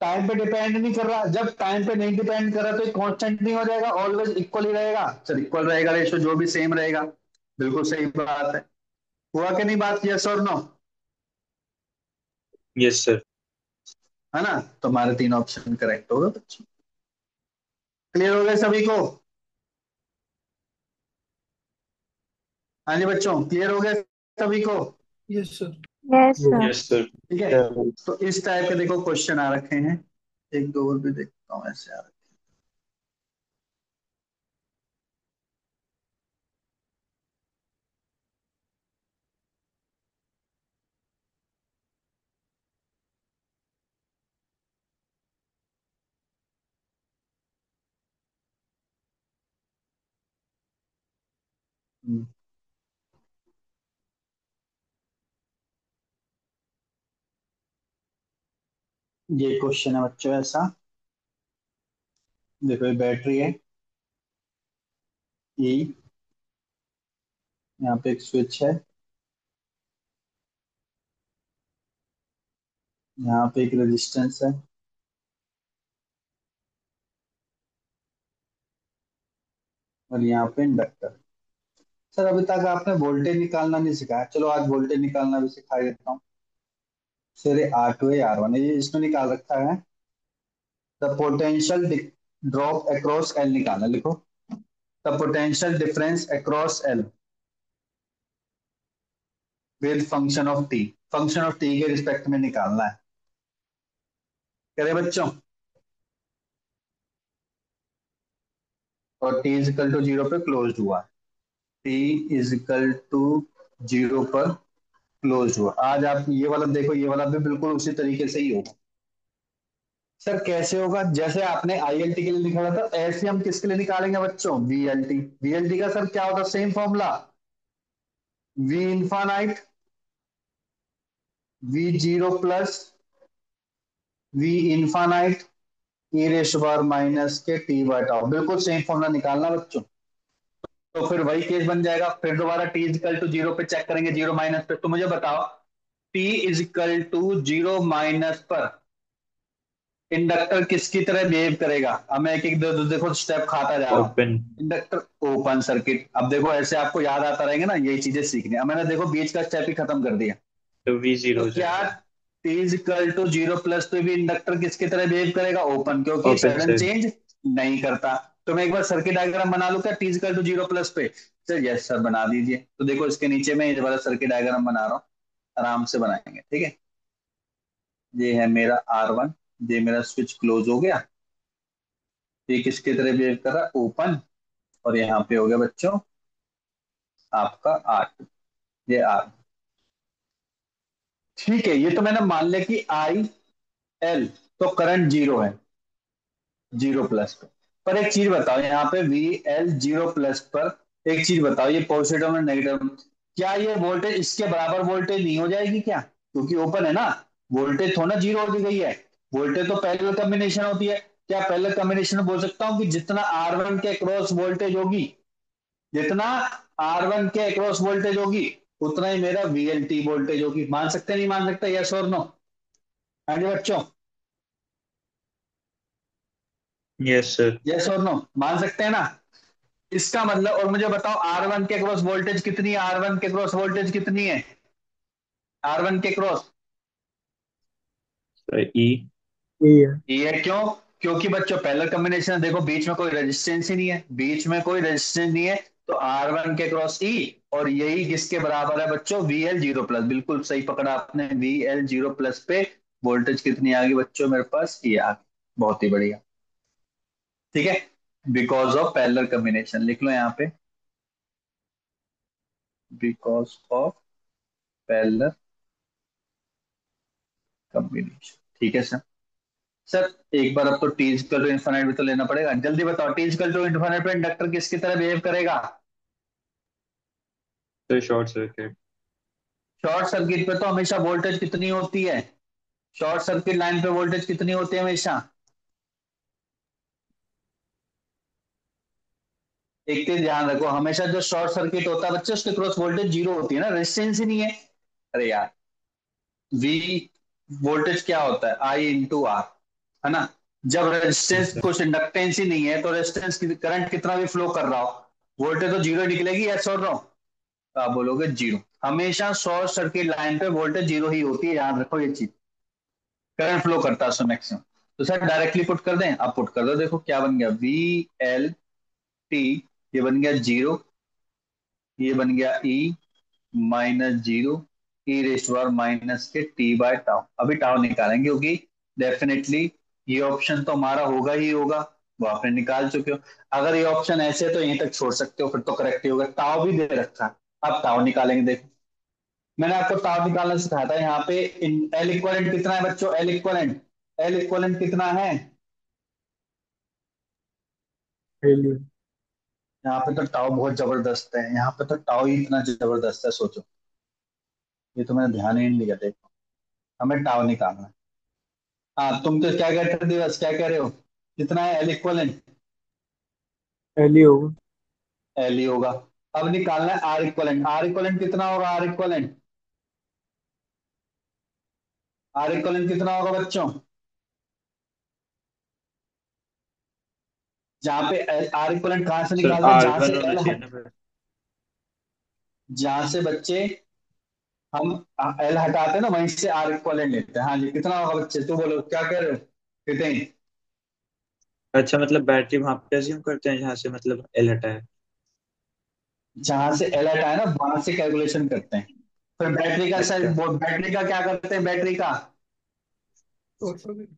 टाइम पे डिपेंड नहीं कर रहा। जब टाइम पे नहीं डिपेंड कर रहा तो कांस्टेंट नहीं हो जाएगा, ऑलवेज इक्वल ही रहेगा। सर इक्वल रहेगा, रेशियो जो भी सेम रहेगा। बिल्कुल सही बात है। हुआ कि नहीं बात? यस और नो? Yes sir. है ना? तो हमारे तीन ऑप्शन करेक्ट होगा बच्चों। क्लियर हो गए सभी को? हाँ जी बच्चों, क्लियर हो गए सभी को? Yes sir. Yes, sir. Yes sir. ठीक है, तो इस टाइप के देखो क्वेश्चन आ रखे हैं। एक दो और भी देखता हूँ ऐसे आ रखे हैं। ये क्वेश्चन है बच्चों ऐसा, देखो ये बैटरी है ई, यहाँ पे एक स्विच है, यहाँ पे एक रेजिस्टेंस है, और यहाँ पे इंडक्टर। सर अभी तक आपने वोल्टेज निकालना नहीं सिखाया, चलो आज वोल्टेज निकालना भी सिखा देता हूँ। सर ये आर टू है आर वन है, ये इसमें निकाल रखा है। The potential drop across L निकालना, लिखो the potential difference across L with function of T, function of T के रिस्पेक्ट में निकालना है। करे बच्चों? और टी इजिकल टू जीरो पे क्लोज हुआ, टी इजिकल टू जीरो पर क्लोज हुआ। आज आप ये वाला देखो, ये वाला भी बिल्कुल उसी तरीके से ही होगा। सर कैसे होगा, जैसे आपने आईएलटी के लिए निकाला था ऐसे हम किसके लिए निकालेंगे बच्चों, वीएलटी। वीएलटी का सर क्या होता है, same formula, V infinite V zero plus V infinite e raised power minus के टी बाय टाउ, बिल्कुल सेम फॉर्मूला निकालना बच्चों। तो फिर वही केस बन जाएगा, फिर दोबारा टी इजिकल टू जीरो पे चेक करेंगे, जीरो माइनस पे। तो मुझे बताओ T is equal to zero minus पर इंडक्टर किसकी तरह बिहेव करेगा। अब मैं एक एक दो देखो स्टेप खाता जा रहा हूँ। ओपन। इंडक्टर ओपन सर्किट, अब देखो ऐसे आपको याद आता रहेंगे ना, यही चीजें सीखनी। अब मैंने देखो बीच का स्टेप ही खत्म कर दिया। तो वी जीरो तो हो क्या जाएगा। T is equal to zero plus पे भी इंडक्टर किसकी तरह बिहेव करेगा, ओपन, क्योंकि ओपन सडन सर। चेंज नहीं करता। तो मैं एक बार सर्किट डायग्राम बना लूं क्या, T is equal to zero plus पे। सर यस सर बना दीजिए। तो देखो इसके नीचे में ये वाला सर्किट डायग्राम बना रहा हूँ, आराम से बनाएंगे, ठीक है। ये है मेरा R1, ये मेरा स्विच क्लोज हो गया, ये किसकी तरह बिहेव कर रहा है, ओपन। और यहाँ पे हो गया बच्चों आपका R2, ये R। ठीक है, ये तो मैंने मान लिया कि IL तो करंट जीरो है, जीरो प्लस पर एक चीज बताओ यहाँ पे VL जीरो प्लस पर, एक चीज बताओ ये पॉजिटिव और नेगेटिव, क्या ये वोल्टेज इसके बराबर वोल्टेज नहीं हो जाएगी क्या, क्योंकि ओपन है ना, वोल्टेज थोड़ा जीरो हो गई है। वोल्टेज तो पैरेलल कॉम्बिनेशन होती है, क्या पैरेलल कॉम्बिनेशन बोल सकता हूँ कि जितना R1 के अक्रॉस वोल्टेज होगी, जितना R1 के अक्रॉस वोल्टेज होगी उतना ही मेरा VLT वोल्टेज होगी। मान सकते नहीं मान सकते, यस और नो। हाँ जी बच्चों, यस सर। यस और नो, मान सकते हैं ना। इसका मतलब, और मुझे बताओ R1 के क्रॉस वोल्टेज कितनी है, R1 के क्रॉस वोल्टेज कितनी है, R1 के क्रॉस सर ई। यही है। ये है, क्यों, क्योंकि बच्चों पहला कॉम्बिनेशन देखो बीच में कोई रेजिस्टेंस ही नहीं है, बीच में कोई रेजिस्टेंस नहीं है, तो R1 के क्रॉस ई, और यही किसके बराबर है बच्चों, VL जीरो प्लस। बिल्कुल सही पकड़ा आपने, VL जीरो प्लस पे वोल्टेज कितनी आ गई बच्चों मेरे पास, ये आ गई। बहुत ही बढ़िया, ठीक है, बिकॉज ऑफ पैरेलल कॉम्बिनेशन लिख लो यहाँ पे, बिकॉज ऑफ पैरेलल कॉम्बिनेशन, ठीक है सर। सर एक बार अब तो टी इक्वल टू इन्फिनिट भी तो लेना पड़ेगा, जल्दी बताओ टी इक्वल टू इन्फिनिट पे इंडक्टर किसकी तरह बिहेव करेगा। तो शॉर्ट सर्किट। शॉर्ट सर्किट पे तो हमेशा वोल्टेज कितनी होती है, शॉर्ट सर्किट लाइन पे वोल्टेज कितनी होती है हमेशा। एक चीज ध्यान रखो, हमेशा जो शॉर्ट सर्किट होता है बच्चे उसके क्रॉस वोल्टेज जीरो होती है ना, रेजिस्टेंस ही नहीं है। अरे यार, वी वोल्टेज क्या होता है, I इंटू आर, है ना। जब यस रेजिस्टेंस सर। कुछ इंडक्टेंस ही नहीं है तो रेजिस्टेंस करंट कितना भी फ्लो कर रहा हो, वोल्टेज तो जीरो निकलेगी, यस और नो। तो आप बोलोगे जीरो, हमेशा शॉर्ट सर्किट लाइन पे वोल्टेज जीरो ही होती है, याद रखो ये चीज, करंट फ्लो करता है उसमें मैक्सिमम। तो सर डायरेक्टली पुट कर दें, आप पुट कर दो, देखो क्या बन गया, VLT, ये बन गया जीरो, ये बन गया E माइनस जीरो, ई रेस्ट पावर माइनस के टी बाय टाउ। अभी टाउ निकालेंगे क्योंकि डेफिनेटली ये ऑप्शन तो हमारा होगा ही होगा, वो आपने निकाल चुके हो। अगर ये ऑप्शन ऐसे है तो यहीं तक छोड़ सकते हो, फिर तो करेक्ट ही होगा, टाउ भी दे रखा है। अब टाउ निकालेंगे, देखो मैंने आपको टाउ निकालना सिखाया था। यहाँ पे एल इक्वलेंट कितना है बच्चों, एल इक्वलेंट, एल इक्वलेंट कितना है, फेलियर। यहाँ पे तो टाउ बहुत जबरदस्त है, यहाँ पे तो टाउ ही इतना जबरदस्त है, सोचो, ये तो मैंने ध्यान ही नहीं दिया। देखो हमें टाउ निकालना है। हाँ तुम तो क्या कहते थे दिवस, क्या कह रहे हो, कितना है एल इक्वलेंट, एल ही होगा। एल ही होगा। अब निकालना है आर इक्वलेंट, आर इक्वलेंट कितना होगा, आर इक्वलेंट, आर इक्वलेंट कितना होगा बच्चों, जहाँ पे आर इक्वलेंट कहाँ से सर निकालते हैं, आर जहां वन से होना एल चाहिए हट, ना फिर। जहां से बच्चे हम एल हटाते हैं ना वहीं से आर इक्वलेंट लेते हैं। हाँ जी, कितना होगा बच्चे, तू बोलो क्या कह रहे हो, कितने, अच्छा मतलब बैटरी वहां पे अज्यूम करते हैं जहाँ से मतलब एल हटा है। जहां से एल हटाए ना वहां से कैलकुलेशन करते हैं। फिर बैटरी का साइज, अच्छा। बैटरी का क्या करते हैं, बैटरी का, short circuit.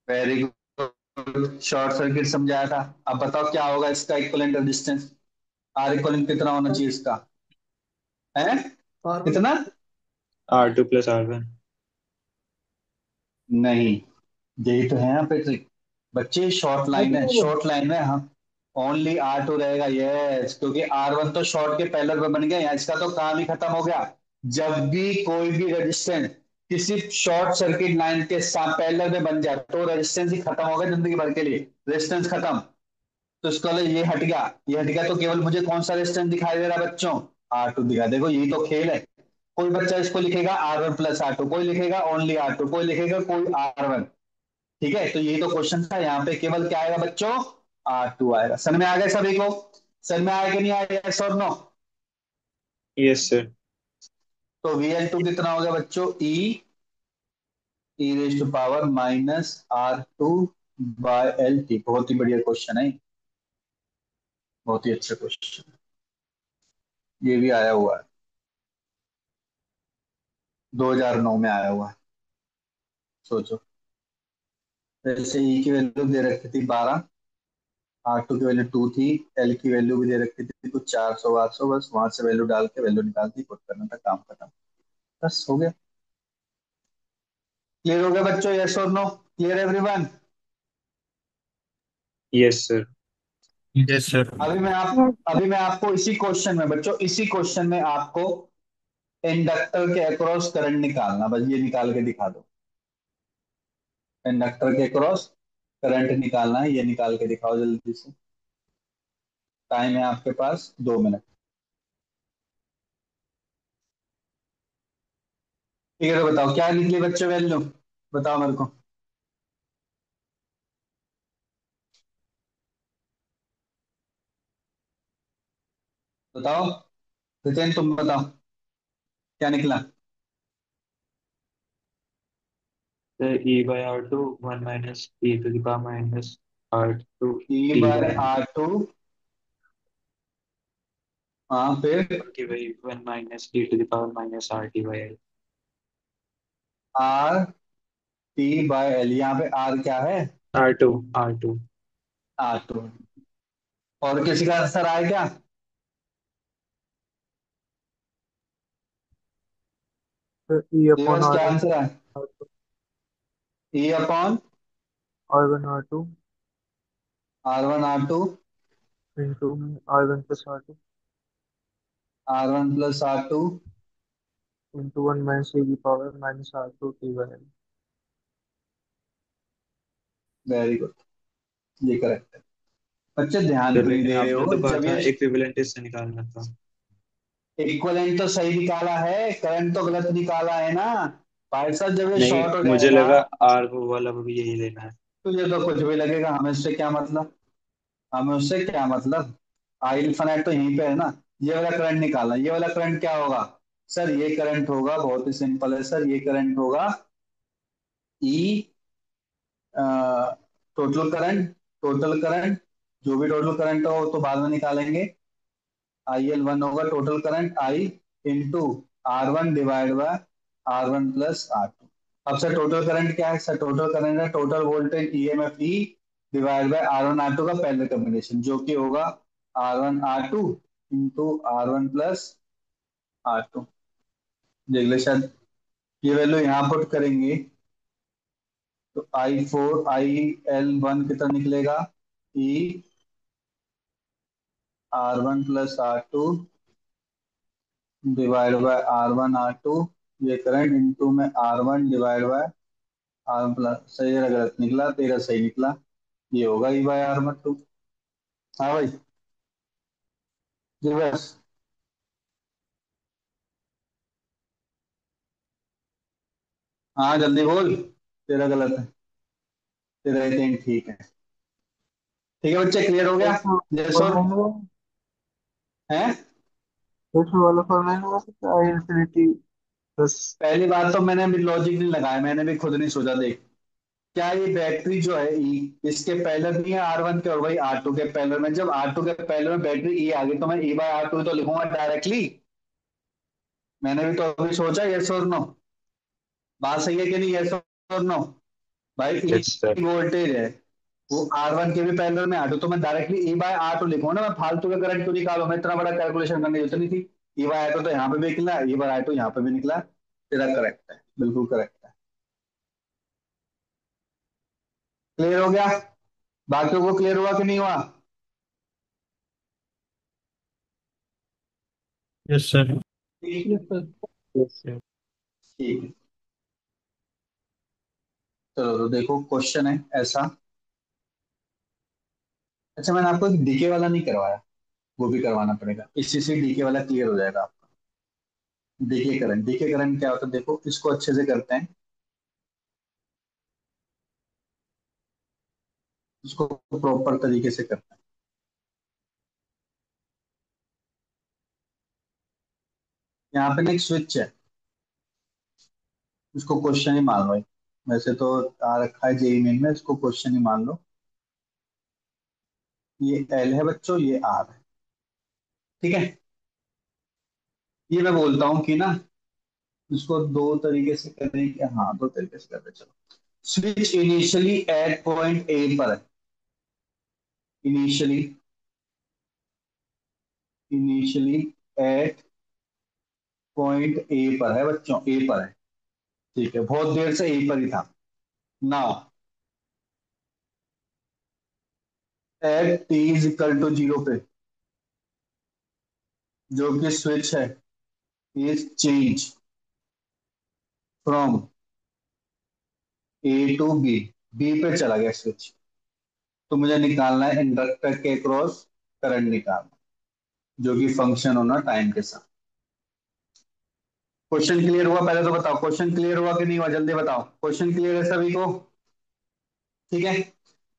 Very good, short circuit समझाया था। अब बताओ क्या होगा इसका इक्विवेलेंट रेजिस्टेंस, आर इक्विवेलेंट कितना होना चाहिए इसका, है R1। कितना, R2 प्लस R1। नहीं, यही तो है यहाँ पे ट्रिक बच्चे। शॉर्ट लाइन है, शॉर्ट लाइन में हम ओनली R2 रहेगा, यस, क्योंकि R1 तो शॉर्ट के पैरेलल पे बन गया, यहाँ इसका तो काम ही खत्म हो गया। जब भी कोई भी रेजिस्टेंस किसी शॉर्ट सर्किट लाइन के साथ पैरेलल में बन जाए तो रेजिस्टेंस ही खत्म हो गया जिंदगी भर के लिए, रेजिस्टेंस खत्म। तो इसका मतलब ये हट गया, ये हट गया, तो केवल मुझे कौन सा रेजिस्टेंस दिखाई दे रहा है बच्चों? R2 दिखा। देखो यही तो खेल है। कोई बच्चा इसको लिखेगा R1 + R2, कोई लिखेगा ओनली R2, कोई लिखेगा कोई R1। ठीक है, तो यही तो क्वेश्चन था। यहाँ पे केवल क्या आएगा बच्चों? R2 आएगा। समझ में आ गया सभी को? समझ में आया कि नहीं आया? यस और नो? Yes sir. तो VL2 कितना हो गया बच्चों? E e⁻R2/LT। बहुत ही बढ़िया क्वेश्चन है, बहुत ही अच्छा क्वेश्चन। ये भी आया हुआ है, 2009 में आया हुआ है। सोचो, जैसे E की वैल्यू दे रखी थी 12, R2 की वैल्यू 2 थी, L की वैल्यू भी दे रखी थी कुछ 400 800, बस वहां से वैल्यू डाल के वैल्यू निकाल दी, पुट करना था, काम खत्म। बस हो गया। क्लियर हो गया बच्चों? यस और no? Clear everyone? Yes sir. Yes sir. Yes, अभी मैं आपको इसी क्वेश्चन में बच्चों, इसी क्वेश्चन में आपको इंडक्टर के अक्रॉस करंट निकालना, बस ये निकाल के दिखा दो। इंडक्टर के अक्रॉस करंट निकालना है, ये निकाल के दिखाओ जल्दी से। टाइम है आपके पास 2 मिनट। ठीक है, तो बताओ क्या निकली बच्चों वैल्यू? बताओ मेरे को, बताओ। रितेन तुम बताओ क्या निकला? Sir E/R2 1 - e⁻R2 e t by by l। R two हाँ, फिर बाकी वही 1 - e⁻RT/L। R T/L। यहाँ पे R क्या है? R2 R2। R2। और किसी का आंसर आया क्या? सर ई अपॉन देवस आर क्या वन आंसर आया? E/, R1 R2 R1 R2 into R1 + R2 R1 + R2। Into 1 - e⁻R2 t/L। Very good, ये करेक्ट है। बच्चे ध्यान सर क्यों नहीं लेकिन दे रहे आपने हो? तो कहा जब था ये इक्विवेलेंट इससे निकालना था। इक्वलेंट तो सही निकाला है, करंट तो गलत निकाला है ना भाई साहब। जब ये नहीं, शॉर्ट हो मुझे जाएगा लगा R वो वाला भी यही लेना है। तो ये तो कुछ भी लगेगा, हमें उससे क्या मतलब? हमें उससे क्या मतलब? आई इन्फिनिट तो यहीं पे है ना। ये वाला करंट निकालना, ये वाला करंट क्या होगा? सर ये करंट होगा, बहुत ही सिंपल है सर, ये करंट होगा ई टोटल करंट। टोटल करंट, जो भी टोटल करंट हो वो तो बाद में निकालेंगे। IL1 होगा total current, I into R1/R1 + R2। अब सर टोटल करंट क्या है? सर टोटल करंट है total voltage EMF E divide by R1 R2 का पैरेलल कॉम्बिनेशन, जो कि होगा R1 R2 into R1 + R2। देख ले शायद, ये वैल्यू यहाँ पुट करेंगे तो IL1 कितना निकलेगा? E R1 + R2 divide by R1 R2, ये करंट इंटू में R1 डिवाइड बाय R1 +। सही है गलत निकला? तेरा सही निकला। ये होगा E/R1 2। हाँ भाई, जी बस। हाँ जल्दी बोल, तेरा गलत है, तेरा ही ठीक है। ठीक है बच्चे, क्लियर हो गया? जैसो फॉर्मूला नहीं हुआ। है। दूसरा वाला फॉर्मूला नहीं हुआ सकता आई इंफिनिटी बस। पहली बात तो मैंने अभी लॉजिक नहीं लगाया, मैंने भी खुद नहीं सोचा। देख, क्या ये बैटरी जो है ई, इसके पैरेलल भी है R1 के, और भाई R2 के पैरेलल में। जब R2 के पैरेलल में बैटरी ई आ गई तो मैं E/R2 तो लिखूंगा डायरेक्टली। मैंने भी तो अभी सोचा, यस और नो? बात सही है कि नहीं? यस और नो? भाई ई यस सर। वोल्टेज है, वो R1 के भी पैरेलल में R2, तो मैं डायरेक्टली E/R2 लिखूंगा ना। मैं फालतू का करंट क्यों निकालू? मैं इतना बड़ा कैलकुलेशन करने की जरूरत नहीं थी। E/R2 तो यहाँ पे भी निकला, E/R2 यहाँ पे भी निकला। तेरा करेक्ट है, बिल्कुल करेक्ट है। क्लियर हो गया? बाकियों को क्लियर हुआ कि नहीं हुआ? Yes sir. ठीक यस सर। Yes sir. ठीक है। चलो तो देखो क्वेश्चन है ऐसा। अच्छा मैंने आपको एक डीके वाला नहीं करवाया, वो भी करवाना पड़ेगा, इससे से डीके वाला क्लियर हो जाएगा आपका। डीके करंट क्या होता है देखो, इसको अच्छे से करते हैं, इसको प्रॉपर तरीके से करते हैं। यहाँ पे ना एक स्विच है, इसको क्वेश्चन ही मान लो। वैसे तो आ रखा है जेई मेन में, इसको क्वेश्चन ही मान लो। ये एल है बच्चों, ये आर है, ठीक है। ये मैं बोलता हूँ कि ना इसको दो तरीके से करें कि, हाँ दो तरीके से करते हैं, चलो। Switch initially at point A पर है, initially initially at point A पर है बच्चों, ए पर है, ठीक है, बहुत देर से ए पर ही था। Now at T is equal to zero पे जो कि स्विच है is change from A to B, B पे चला गया स्विच। तो मुझे निकालना है इंडक्टर के क्रॉस करंट निकालना, जो कि फंक्शन होना टाइम के साथ। क्वेश्चन क्लियर हुआ? पहले तो बताओ क्वेश्चन क्लियर हुआ कि नहीं हुआ, जल्दी बताओ। क्वेश्चन क्लियर है सभी को? ठीक है।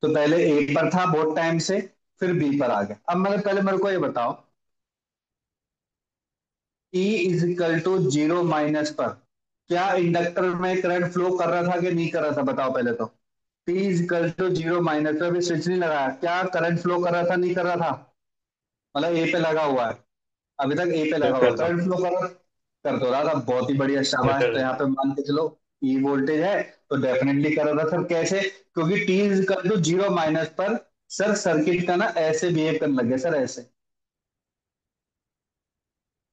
तो पहले ए पर था बहुत टाइम से, फिर बी पर आ गया। अब मतलब पहले मेरे को ये बताओ, E is equal to zero minus पर क्या इंडक्टर में करंट फ्लो कर रहा था कि नहीं कर रहा था? बताओ पहले तो। T is equal to zero minus पर, अभी स्विच नहीं लगाया, क्या करंट फ्लो कर रहा था नहीं कर रहा था? मतलब ए पे लगा हुआ है, अभी तक ए पे क्या लगा हुआ, कर रहा करंट फ्लो कर तो रहा था, बहुत ही बढ़िया, क्या शाबाश। कर तो रहा यहाँ पे मान के चलो ई वोल्टेज है, तो डेफिनेटली कर रहा था सर। कैसे? क्योंकि T is equal to zero minus पर सर सर्किट का ना ऐसे बिहेव करने लग गया सर, ऐसे।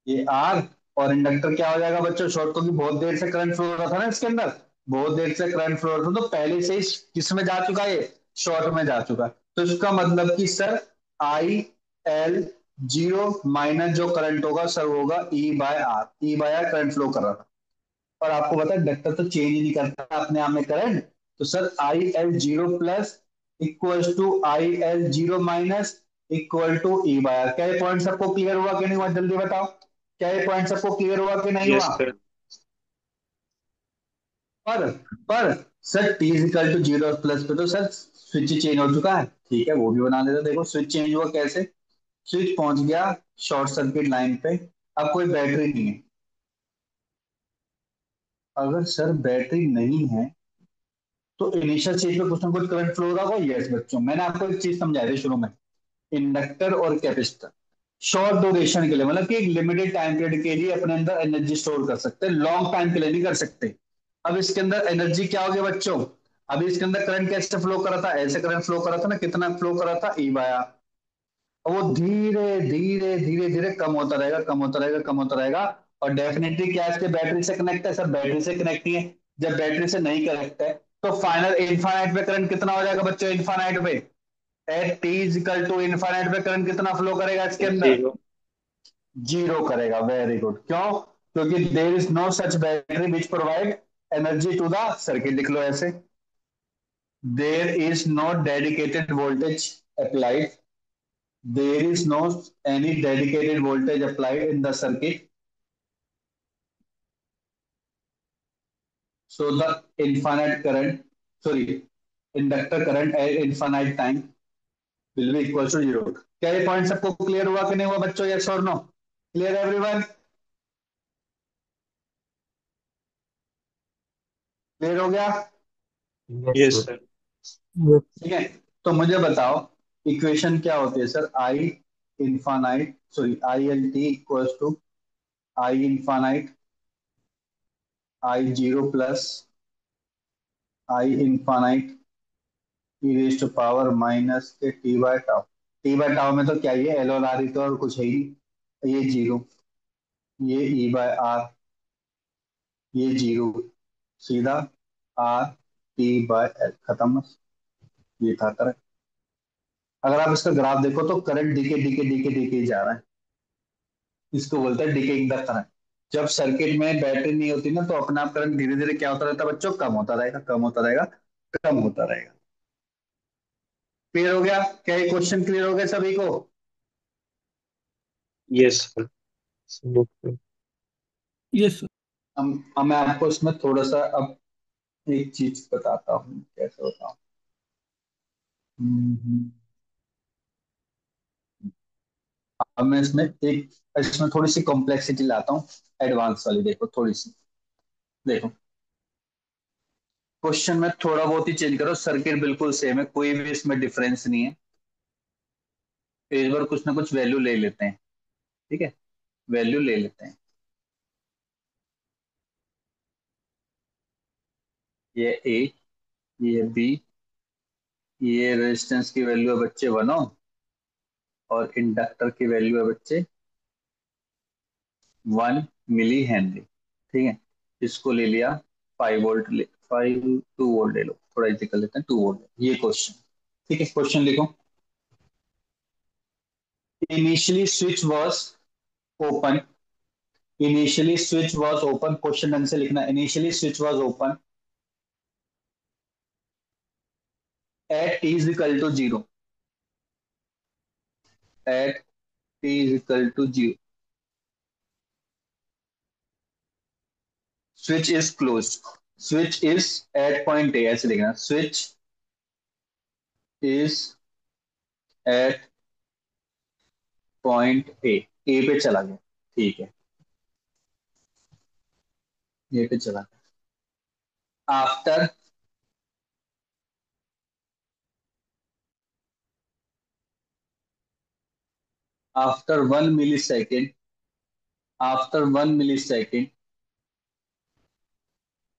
ये आर और इंडक्टर क्या हो जाएगा बच्चों शॉर्ट, क्योंकि बहुत देर से करंट फ्लो हो रहा था ना इसके अंदर, बहुत देर से करंट फ्लो हो रहा था, तो पहले से ही किस में जा चुका है, शॉर्ट में जा चुका। तो इसका मतलब कि sir I L zero minus जो करंट होगा सर होगा E by R, E by R current flow कर रहा था। और आपको पता है इंडक्टर तो चेंज ही नहीं करता अपने आप में करंट, तो sir I L zero plus equal to I L zero minus equal to E by R. क्या ये पॉइंट सबको क्लियर हुआ कि नहीं हुआ, जल्दी बताओ। क्या ये पॉइंट सबको क्लियर हुआ कि नहीं यस हुआ? सर। पर पर sir T is equal to zero plus पे तो सर स्विच चेंज हो चुका है, ठीक है, वो भी बना लेते। देखो स्विच चेंज हुआ कैसे, स्विच पहुंच गया शॉर्ट सर्किट लाइन पे, अब कोई बैटरी नहीं है। अगर सर बैटरी नहीं है तो इनिशियल स्टेज पे कुछ ना कुछ करंट फ्लो होगा। यस बच्चों, मैंने आपको एक चीज समझाई थी शुरू में, इंडक्टर और कैपेसिटर शॉर्ट ड्यूरेशन के लिए, मतलब कि एक लिमिटेड टाइम पीरियड के लिए अपने अंदर एनर्जी स्टोर कर सकते हैं, लॉन्ग टाइम के लिए नहीं कर सकते। अब इसके अंदर एनर्जी क्या होगी बच्चों, अभी इसके अंदर करंट कैसे फ्लो कर रहा था, ऐसे करंट फ्लो कर रहा था ना, कितना फ्लो कर रहा था ई बाय आर, और वो धीरे धीरे धीरे धीरे कम होता रहेगा, कम होता रहेगा, कम होता रहेगा। और डेफिनेटली क्या इसके बैटरी से कनेक्ट है सर, बैटरी से कनेक्ट नहीं है। जब बैटरी से नहीं कनेक्ट है तो फाइनल इनफाइनाइट पे करंट कितना हो जाएगा बच्चों, इनफाइनाइट पे at T is equal to infinite पे करंट कितना फ्लो करेगा इसके अंदर? जीरो। जीरो करेगा। Very good. क्यों? क्योंकि there is no such battery which provide energy to the circuit. लिख लो ऐसे, there is no dedicated voltage applied, there is no any dedicated voltage applied in the circuit, so the infinite current, sorry, inductor current at infinite time will be equal to zero. क्या ये point सबको clear हुआ कि नहीं हुआ बच्चों, yes और no? Clear everyone? Clear हो गया? Yes yes sir. Sir. Yes. ठीक है। तो मुझे बताओ इक्वेशन क्या होती है sir, I infinite, sorry I L T equal to I infinite I zero plus I infinite e raise to power minus के T by tau. T by tau में तो क्या ही है, एल और आर ही तो, और कुछ है ही नहीं। ये जीरो, ये ई बाय आर, ये जीरो, सीधा आर टी बाय एल, खत्म। ये था करंट। अगर आप इसका ग्राफ देखो तो current decay decay decay decay ही जा रहा है, इसको बोलते हैं डीकेइंग द करंट। जब सर्किट में बैटरी नहीं होती ना, तो अपना आप करंट धीरे धीरे क्या होता रहता है बच्चों, कम होता रहेगा, कम होता रहेगा, कम होता रहेगा। क्लियर हो गया? क्या ये क्वेश्चन क्लियर हो गया सभी को? Yes sir. Okay. Yes sir. अब मैं आपको इसमें थोड़ा सा अब एक चीज बताता हूँ कैसे होता हूँ। अब मैं इसमें थोड़ी सी कॉम्प्लेक्सिटी लाता हूँ, एडवांस वाली। देखो थोड़ी सी, देखो क्वेश्चन में थोड़ा बहुत ही चेंज करो, सर्किट बिल्कुल सेम है, कोई भी इसमें डिफरेंस नहीं है। तो इस बार कुछ ना कुछ वैल्यू ले लेते हैं, ठीक है, वैल्यू ले लेते हैं। ये ए, ये बी, ये रेजिस्टेंस की वैल्यू है बच्चे 1 ओम, और इंडक्टर की वैल्यू है बच्चे 1 मिली हेनरी, ठीक है। इसको ले लिया 5 वोल्ट, 2 वोल्ट ले लो, थोड़ा इजी कर लेते हैं, 2 वोल्ट। ये क्वेश्चन, ठीक है, क्वेश्चन लिखो। Initially switch was open, initially switch was open, question ढंग से लिखना, initially switch was open at T is equal to 0, at T is equal to 0, switch is close, switch is eight point A, ऐसे लिखना, स्विच is eight point ए पे चला गया, ठीक है, ए पे चला गया। After after 1 millisecond, after 1 millisecond,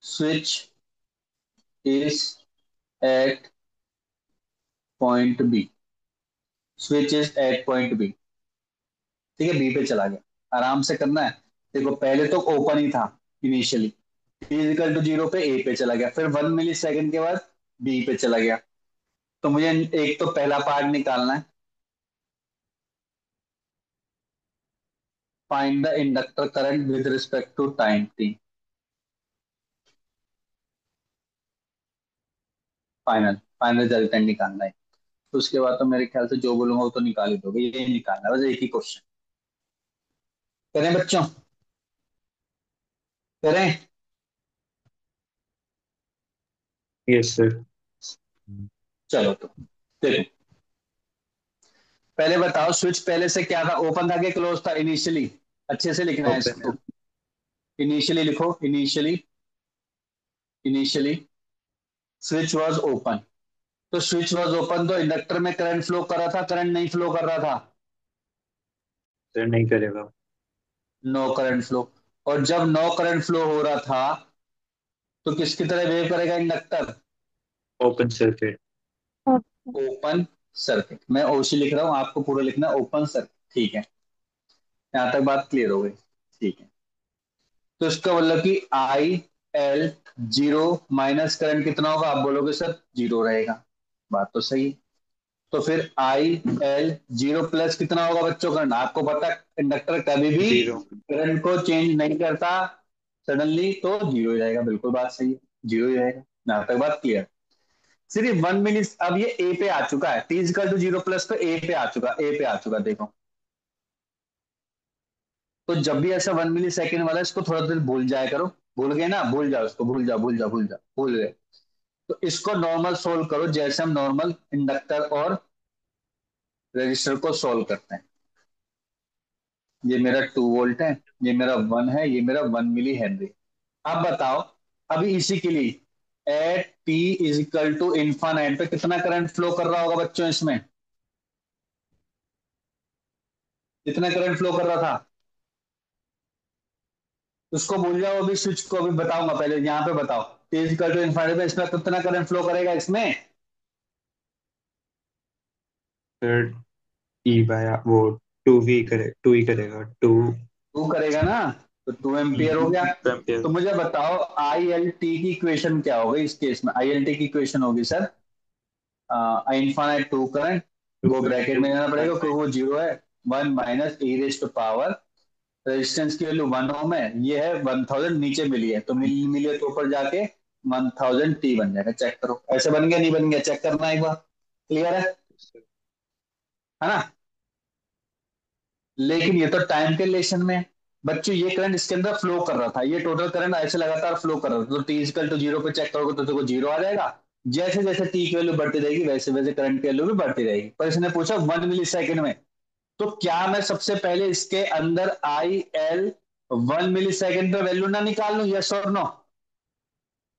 switch is eight point B, switch is eight point B, ठीक है, बी पे चला गया। आराम से करना है। देखो पहले तो ओपन ही था इनिशियली, फिजिकल टू 0 पे ए पे चला गया, फिर 1 मिली सेकेंड के बाद बी पे चला गया। तो मुझे एक तो पहला पार्ट निकालना है, find the inductor current with respect to time T, final final resultant निकालना है। तो उसके बाद तो मेरे ख्याल से जो बोलूंगा वो तो निकाल ही दोगे, ये निकालना है बस, एक ही क्वेश्चन। करें बच्चों, करें? Yes sir. चलो तो देखो, पहले बताओ स्विच पहले से क्या था, ओपन था कि क्लोज था इनिशियली? अच्छे से लिखना है ओपन है। इसको, इनिशियली लिखो, initially, initially switch was open. तो स्विच वाज ओपन तो इंडक्टर में करंट फ्लो कर रहा था, करंट नहीं फ्लो कर रहा था? सर नहीं करेगा। No current flow. और जब नो करंट फ्लो हो रहा था, तो किसकी तरह बिहेव करेगा inductor? Open circuit. Okay. Open circuit. मैं ओसी लिख रहा हूं, आपको पूरा लिखना है ओपन सर्किट, ठीक है। यहां तक बात क्लियर हो गई, ठीक है। तो इसका मतलब कि आई एल 0 माइनस करंट कितना होगा? आप बोलोगे सर 0 रहेगा, बात तो सही है। तो फिर आई एल 0 प्लस कितना होगा बच्चों करंट? आपको पता है इंडक्टर कभी भी 0। करंट को चेंज नहीं करता सडनली, तो 0 ही रहेगा, बिल्कुल बात सही है, 0 ही रहेगा। यहां तक बात क्लियर। सिर्फ 1 मिली, अब ये ए पे आ चुका है, टी इक्वल टू 0 प्लस पे ए पे आ चुका, ए पे आ चुका, देखो। तो जब भी ऐसा 1 मिली सेकेंड वाला, इसको थोड़ा देर भूल जाया करो, भूल गए ना, भूल जाओ इसको, भूल जाओ, भूल जाओ, भूल जाओ, भूल गए। तो इसको नॉर्मल सोल्व करो, जैसे हम नॉर्मल इंडक्टर और रजिस्टर को सोल्व करते हैं। ये मेरा 2 वोल्ट है, ये मेरा 1 है, ये मेरा 1 मिली हेनरी। अब बताओ, अभी इसी के लिए at T is equal to infinite पे कितना करंट फ्लो कर रहा होगा बच्चों इसमें? कितना करंट फ्लो कर रहा था? उसको भूल जाओ, अभी स्विच को अभी बताऊंगा, पहले यहाँ पे बताओ। T is equal to infinite पे इसमें कितना करंट फ्लो करेगा इसमें? सर ई बाय वो 2 ही करेगा 2। 2 करेगा ना, तो 2 एम्पियर हो गया। 2 एम्पियर। तो मुझे बताओ आई एल टी की इक्वेशन क्या होगी इस केस में? आई एल टी की इक्वेशन होगी सर, इनफाइनाइट टू करंट, वो ब्रैकेट में जाना पड़ेगा क्योंकि वो जीरो है, 1 minus e raise to power, resistance की वैल्यू 1 ओम है, ये है 1000 नीचे मिली है, तो मिली है तो ऊपर जाके 1000 टी बन जाएगा। चेक करो ऐसे बन गया नहीं बन गया, चेक करना एक बार। क्लियर है ना? लेकिन ये तो टाइम के रिलेशन में है बच्चों, ये करंट इसके अंदर फ्लो कर रहा था, ये टोटल करंट ऐसे लगातार फ्लो कर रहा था, तो टी इक्वल टू जीरो पे चेक करोगे तो देखो जीरो आ जाएगा। जैसे जैसे टी की वैल्यू बढ़ती रहेगी वैसे वैसे करंट की वैल्यू भी बढ़ती रहेगी। पर इसने पूछा 1 मिली सेकेंड में, तो क्या मैं सबसे पहले इसके अंदर आई एल 1 मिली सेकेंड पे वैल्यू ना निकाल लूं? यस और नो?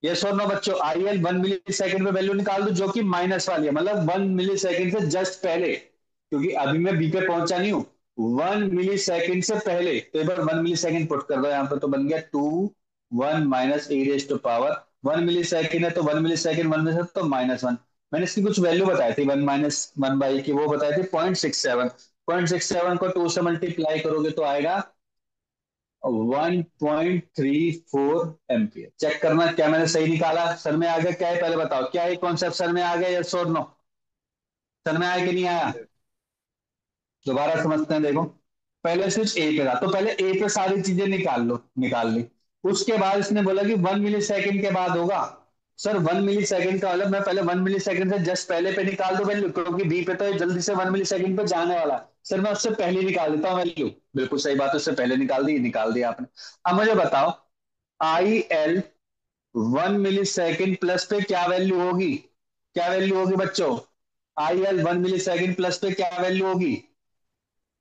यस और नो बच्चों? आई एल 1 मिली सेकेंड पे वैल्यू निकाल दूं जो कि माइनस वाली है, मतलब 1 मिली सेकेंड से जस्ट पहले, क्योंकि अभी मैं बी पे पहुंचा नहीं हूं, 1 मिली सेकेंड से पहले। तो एक बार 1 मिली सेकेंड पुट कर दो यहाँ पर, तो बन गया 1 minus e raise to power, 1 millisecond है तो 1 मिली सेकेंड 1 में से तो -1। मैंने इसकी कुछ वैल्यू बताई थी 1 - 1/, की वो बताई थी 0.67। 0.67 को 2 से मल्टीप्लाई करोगे तो आएगा 1.34 एम्पियर। चेक करना क्या मैंने सही निकाला, सर में आ गया क्या है पहले बताओ, क्या ये कॉन्सेप्ट सर में आ गया? यस और नो? सर में आया कि नहीं आया? दोबारा समझते हैं, देखो पहले स्विच ए पे था तो पहले ए पे सारी चीजें निकाल ली, उसके बाद इसने बोला कि 1 मिली सेकेंड के बाद होगा। सर 1 मिली सेकेंड का मतलब मैं पहले 1 मिली सेकेंड से जस्ट पहले पे निकाल दो वैल्यू, क्योंकि बी पे तो ये जल्दी से 1 मिली सेकेंड पे जाने वाला है। सर मैं उससे पहले ही निकाल देता हूँ वैल्यू, बिल्कुल सही बात है, उससे पहले निकाल दिया आपने। अब मुझे बताओ I L 1 millisecond plus पे क्या वैल्यू होगी? क्या वैल्यू होगी बच्चों? I L 1 millisecond plus पे क्या वैल्यू होगी?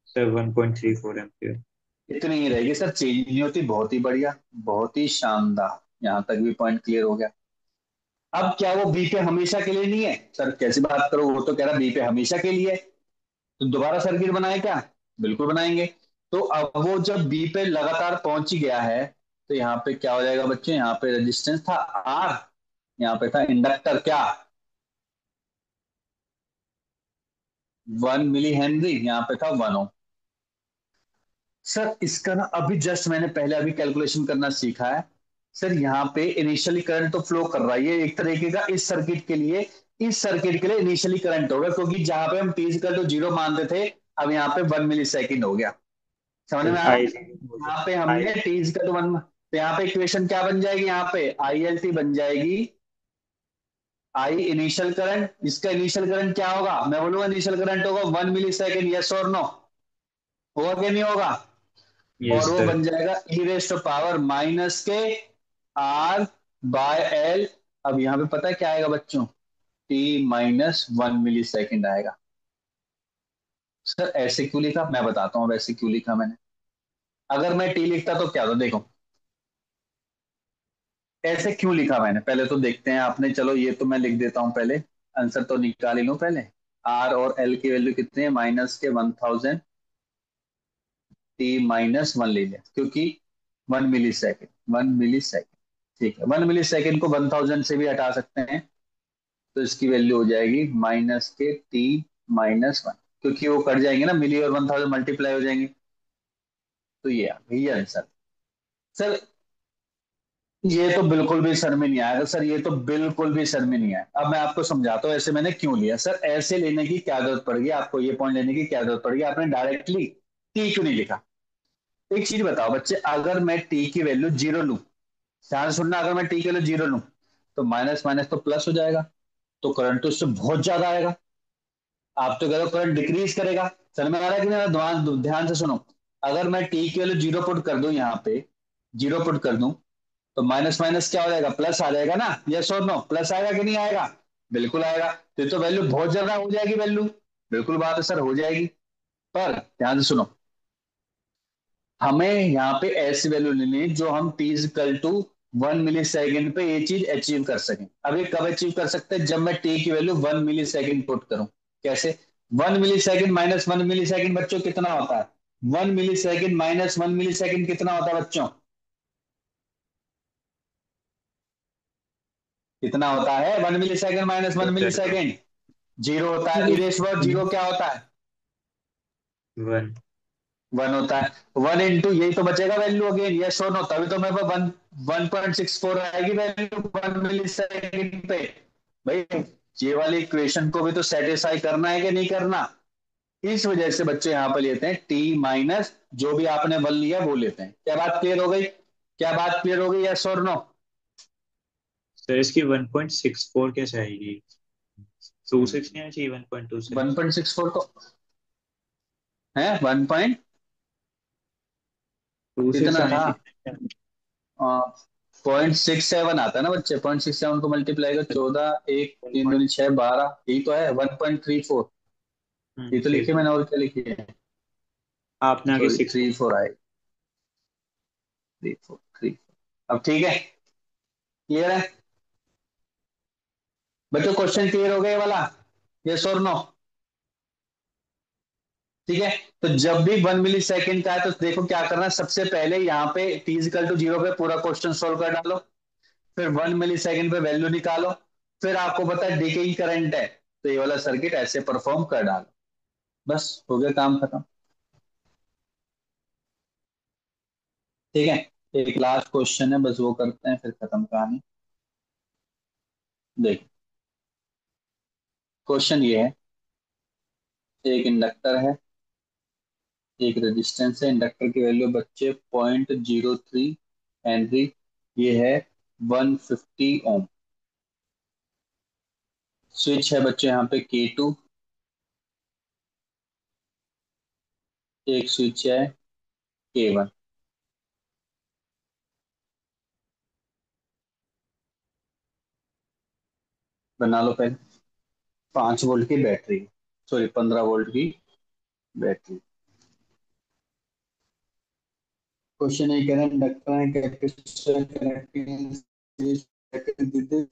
Sir 1.34 ampere. इतनी ही रहेगी सर, चेंज नहीं होती। बहुत ही बढ़िया, बहुत ही शानदार, यहां तक भी पॉइंट क्लियर हो गया। अब क्या वो बी पे हमेशा के लिए नहीं है? सर कैसी बात करो, वो तो कह रहा बी पे हमेशा के लिए है, तो दोबारा सर्किट बनाए क्या? बिल्कुल बनाएंगे। तो अब वो जब बी पे लगातार पहुंच ही गया है, तो यहाँ पे क्या हो जाएगा बच्चे, यहाँ पे रेजिस्टेंस था आर, यहाँ पे था इंडक्टर क्या, 1 मिली हेनरी, यहाँ पे था 1 ओम। सर इसका ना अभी जस्ट मैंने पहले अभी कैलकुलेशन करना सीखा है। सर यहाँ पे इनिशियली करंट तो फ्लो कर रहा है, ये एक तरीके का इस सर्किट के लिए इनिशियली करंट होगा, क्योंकि जहां पे हम टी इक्वल टू जीरो मानते थे, अब यहाँ पे 1 मिली सेकेंड हो गया। समझ में सर आया? आई यहाँ पे हमने आई टी इक्वल टू 1, तो यहाँ पे इक्वेशन क्या बन जाएगी, यहाँ पे आई एल टी बन जाएगी, आई इनिशियल करंट, इसका इनिशियल करंट क्या होगा, मैं बोलूंगा इनिशियल करंट होगा 1 मिली सेकेंड। यस और नो? होगा कि नहीं होगा? और यस वो सर। बन जाएगा ई raise to power minus K R by L. अब यहाँ पे पता है क्या आएगा बच्चों? t - 1 मिली सेकेंड आएगा। सर ऐसे क्यों लिखा, मैं बताता हूँ वैसे क्यों लिखा मैंने। अगर मैं टी लिखता तो क्या होता, देखो ऐसे क्यों लिखा मैंने, पहले तो देखते हैं आपने, चलो ये तो मैं लिख देता हूँ पहले, आंसर तो निकाल ही लूं पहले। आर और एल की वैल्यू कितनी है, -1000, t - 1 ले लिया, क्योंकि 1 मिली सेकेंड ठीक है, 1 मिली सेकेंड को 1000 से भी हटा सकते हैं, तो इसकी वैल्यू हो जाएगी -t - 1, क्योंकि वो कट जाएंगे ना, मिली और 1000 मल्टीप्लाई हो जाएंगे, तो ये आ गई आंसर। सर ये तो बिल्कुल भी सर में नहीं आएगा, सर ये तो बिल्कुल भी सर में नहीं आया। अब मैं आपको समझाता हूँ ऐसे मैंने क्यों लिया। सर ऐसे लेने की क्या जरूरत पड़ गई आपको, ये पॉइंट लेने की क्या जरूरत पड़ गई, आपने डायरेक्टली टी क्यों नहीं लिखा? एक चीज बताओ बच्चे, अगर मैं टी की वैल्यू जीरो लूं, ध्यान से सुनना, अगर मैं टी की वैल्यू जीरो लूं तो माइनस माइनस तो प्लस हो जाएगा, तो करंट तो उससे बहुत ज्यादा आएगा। आप तो कह रहे हो करंट डिक्रीज करेगा, समझ में आ रहा है कि नहीं? ध्यान से सुनो, अगर मैं टी की वैल्यू जीरो पुट कर दूं, यहाँ पे जीरो पुट कर दूं, तो माइनस माइनस क्या हो जाएगा, प्लस आ जाएगा ना। यस और नो? प्लस आएगा कि नहीं आएगा? बिल्कुल आएगा। तो वैल्यू बहुत ज्यादा हो जाएगी वैल्यू, बिल्कुल बात है सर, हो जाएगी। पर ध्यान से सुनो, हमें यहाँ पे ऐसी वैल्यू लेनी है जो हम T equal to 1 millisecond पे ये चीज अचीव कर सकें। अब ये कब अचीव कर सकते हैं, जब मैं टी की वैल्यू 1 मिली सेकेंड पुट करूं। कैसे? 1 मिली सेकेंड -1 मिली सेकेंड बच्चों कितना होता है? 1 मिली सेकेंड -1 मिली सेकेंड कितना होता है बच्चों? कितना होता है 1 मिली सेकेंड -1 मिली सर सेकेंड? जीरो होता है। जीरो। इरेज वर्ड जीरो क्या होता है? 1। 1 होता है। 1 इंटू यही तो बचेगा वैल्यू अगेन, यस और नो? तभी तो मेरे पास 1.64 आएगी वैल्यू 1 मिली सेकेंड पे भाई। ये वाली इक्वेशन को भी तो सेटिस्फाई करना है कि नहीं करना। इस वजह से बच्चे यहां पर लेते हैं टी माइनस जो भी आपने वन लिया वो लेते हैं। क्या बात क्लियर हो गई? क्या बात क्लियर हो गई? यस और नो? सर इसकी 1.64 कैसे आएगी? 26 नहीं आना चाहिए 1.26? 1.64 तो है 1 पॉइंट 26 कितना आनी था? चाहिए। 0.67 आता है ना बच्चे। 0.67 को मल्टीप्लाई कर 14 एक 3 दूनी 6 12, यही तो है 1.34। ये तो ठीक लिखे है। मैंने, और क्या लिखी है? आपने आगे सॉरी 6। 3 4 आए। 3 4 अब ठीक है, क्लियर है बच्चों? क्वेश्चन क्लियर हो गया ये वाला? यस और नो? ठीक है। तो जब भी 1 मिली सेकेंड का है तो देखो क्या करना है, सबसे पहले यहाँ पे t इजिकल टू 0 पे पूरा क्वेश्चन सोल्व कर डालो, फिर 1 मिली सेकेंड पे वैल्यू निकालो, फिर आपको पता है डिकेइंग करंट है तो ये वाला सर्किट ऐसे परफॉर्म कर डालो। बस हो गया काम खत्म। ठीक है, एक लास्ट क्वेश्चन है, बस वो करते हैं फिर खत्म कहानी। देखो क्वेश्चन ये है, एक इंडक्टर है, एक रेजिस्टेंस है, इंडक्टर की वैल्यू बच्चे 0.03 हेनरी, ये है 150 ओम। स्विच है बच्चे यहाँ पे K2, एक स्विच है K1। बना लो पहले। 5 वोल्ट की बैटरी, सॉरी 15 वोल्ट की बैटरी। क्वेश्चन ये कह रहा है inductor and capacitor connecting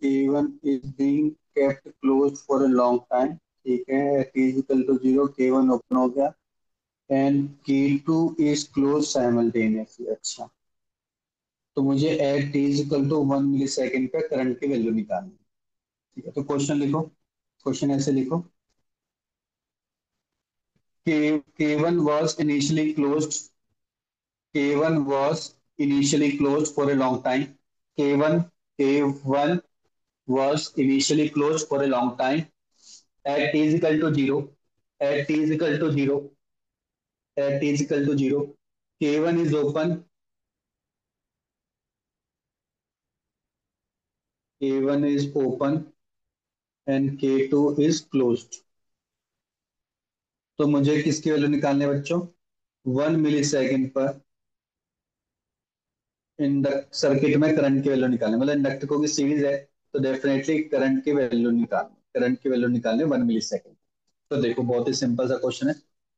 K1 is being kept closed for a long time। ठीक है, T is equal to 0, K1 open हो गया and K2 is closed simultaneously। अच्छा, तो मुझे at T is equal to 1 millisecond पे current की value निकालनी है। ठीक है, तो क्वेश्चन लिखो। क्वेश्चन ऐसे लिखो, K1 was initially closed, K1 was initially closed for a long time, K1 was initially closed for a long time at t is equal to 0, at t is equal to 0, at t is equal to 0, K1 is open, K1 is open and K2 is closed। तो मुझे किसकी value निकालनी है बच्चों? 1 मिली second पर induct circuit में current की value निकालनी, मतलब इंडक्टर की सीरीज है तो डेफिनेटली करंट की वैल्यू निकालनी, करंट की वैल्यू निकालनी 1 मिली सेकेंड। तो देखो बहुत ही सिंपल सा क्वेश्चन है।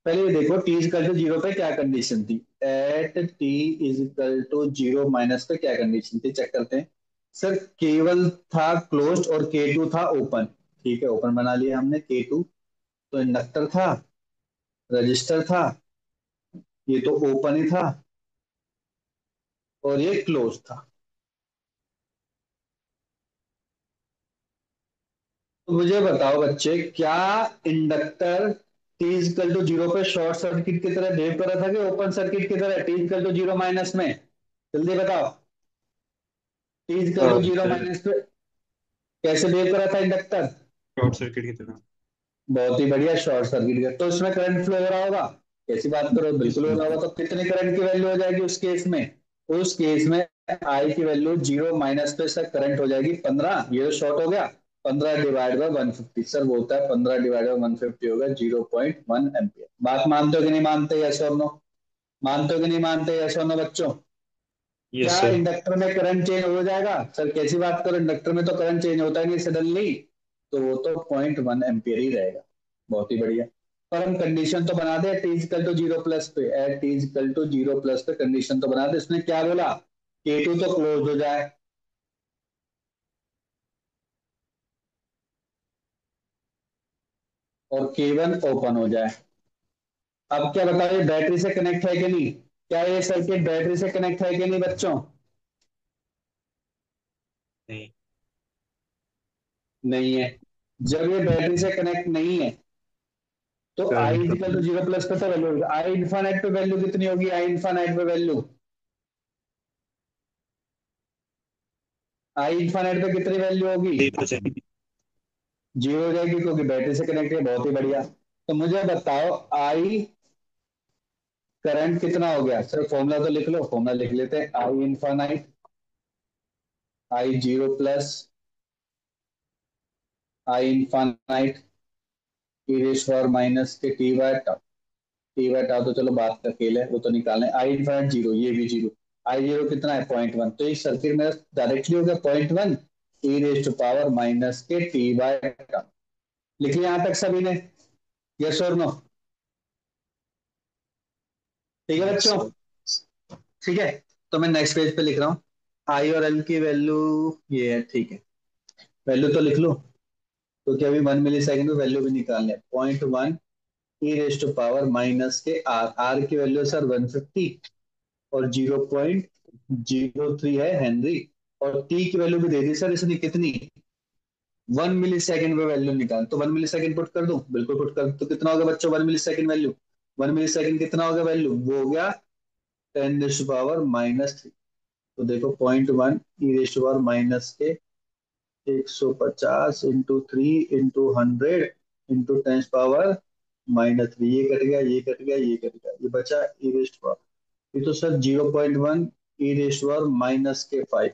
पहले ये देखो टी इजिकल टू 0 पे क्या कंडीशन थी, at T is equal to 0 minus पे क्या कंडीशन थी, चेक करते हैं। सर केवल था क्लोज्ड और K2 था ओपन। ठीक है, ओपन बना लिया हमने K2, तो इंडक्टर था, रजिस्टर था, ये तो ओपन ही था और ये क्लोज था। तो मुझे बताओ बच्चे, क्या इंडक्टर टी इजिकल टू 0 पे शॉर्ट सर्किट की तरह बिहेव कर रहा था कि ओपन सर्किट की तरह टी इजिकल टू 0 माइनस में? जल्दी बताओ, T is equal to 0 sir minus पे कैसे बिहेव कर रहा था इंडक्टर? शॉर्ट सर्किट की तरह। बहुत ही बढ़िया, शॉर्ट सर्किट का। तो इसमें करंट फ्लो हो रहा होगा? कैसी बात करो, बिल्कुल हो रहा होगा। तो कितने करंट की वैल्यू हो जाएगी उस केस में? उस केस में आई की वैल्यू 0 माइनस पे से करंट हो जाएगी 15, ये तो शॉर्ट हो गया, 15 डिवाइड बाय 150। सर वो होता है 15 डिवाइड बाय 150 होगा 0.1 एम्पियर। बात मानते हो कि नहीं मानते? यस और नो? मानते हो कि नहीं मानते? यस और नो बच्चों? यस क्या सर। इंडक्टर में करंट चेंज हो जाएगा? सर कैसी बात करो, इंडक्टर में तो करंट चेंज होता ही नहीं सडनली, तो वो तो 0.1 एम्पियर ही रहेगा। बहुत ही बढ़िया। पर हम कंडीशन तो बना दे टी इजिकल टू 0 प्लस पे, at T is equal to 0 plus पे कंडीशन तो बना दे। इसने क्या बोला? K2 तो क्लोज हो जाए और K1 ओपन हो जाए। अब क्या बताओ, ये बैटरी से कनेक्ट है कि नहीं? क्या ये सर्किट बैटरी से कनेक्ट है कि नहीं बच्चों? नहीं। नहीं है। जब ये बैटरी से कनेक्ट नहीं है तो I current is equal to 0 plus पे तो वैल्यू, आई इन्फानाइट पे वैल्यू कितनी होगी? आई इन्फानाइट पे वैल्यू, आई इन्फानाइट पे कितनी वैल्यू होगी? 3%। जीरो हो जाएगी क्योंकि बैटरी से कनेक्ट है, बहुत ही बढ़िया। तो मुझे बताओ आई करंट कितना हो गया सर, फॉर्मूला तो लिख लो, फॉर्मूला लिख लेते हैं, आई infinite I zero plus I infinite E raise power minus के टी बाय टाउ तो चलो बात का खेल है, वो तो निकालने, आई इनफाइनाइट जीरो, ये भी जीरो, आई जीरो कितना है 0.1, तो ये सर्किट मेरा डायरेक्टली हो गया 0.1 ई रेस टू पावर माइनस के टी बाय टाउ। लिख लिया यहां तक सभी ने, यस और नो? ठीक है यस बच्चों, सर। ठीक है। तो मैं नेक्स्ट पेज पे लिख रहा हूँ, आई और एल की वैल्यू ये है, ठीक है, वैल्यू तो लिख लो, क्योंकि अभी 1 मिली सेकेंड में वैल्यू भी निकालने, 0.1 ई raise to power minus K are, are की वैल्यू सर 150 और 0.03 है हेनरी, और टी की वैल्यू भी दे दी सर इसने कितनी, 1 मिली सेकेंड में वैल्यू निकाल, तो 1 मिली सेकेंड पुट कर दूं, बिल्कुल पुट कर, तो कितना होगा बच्चों 1 मिली सेकेंड वैल्यू, 1 मिली सेकेंड कितना होगा वैल्यू, वो हो गया 10 रेस टू पावर माइनस 3। तो देखो 0.1 ई रेस टू पावर माइनस के 150 into 3 into 100 into 10 power minus 3, ये कट गया, ये कट गया, ये कट गया, ये बचा ई रेस्ट पावर, ये तो सर 0.1 ई रेस्ट पावर माइनस के 5,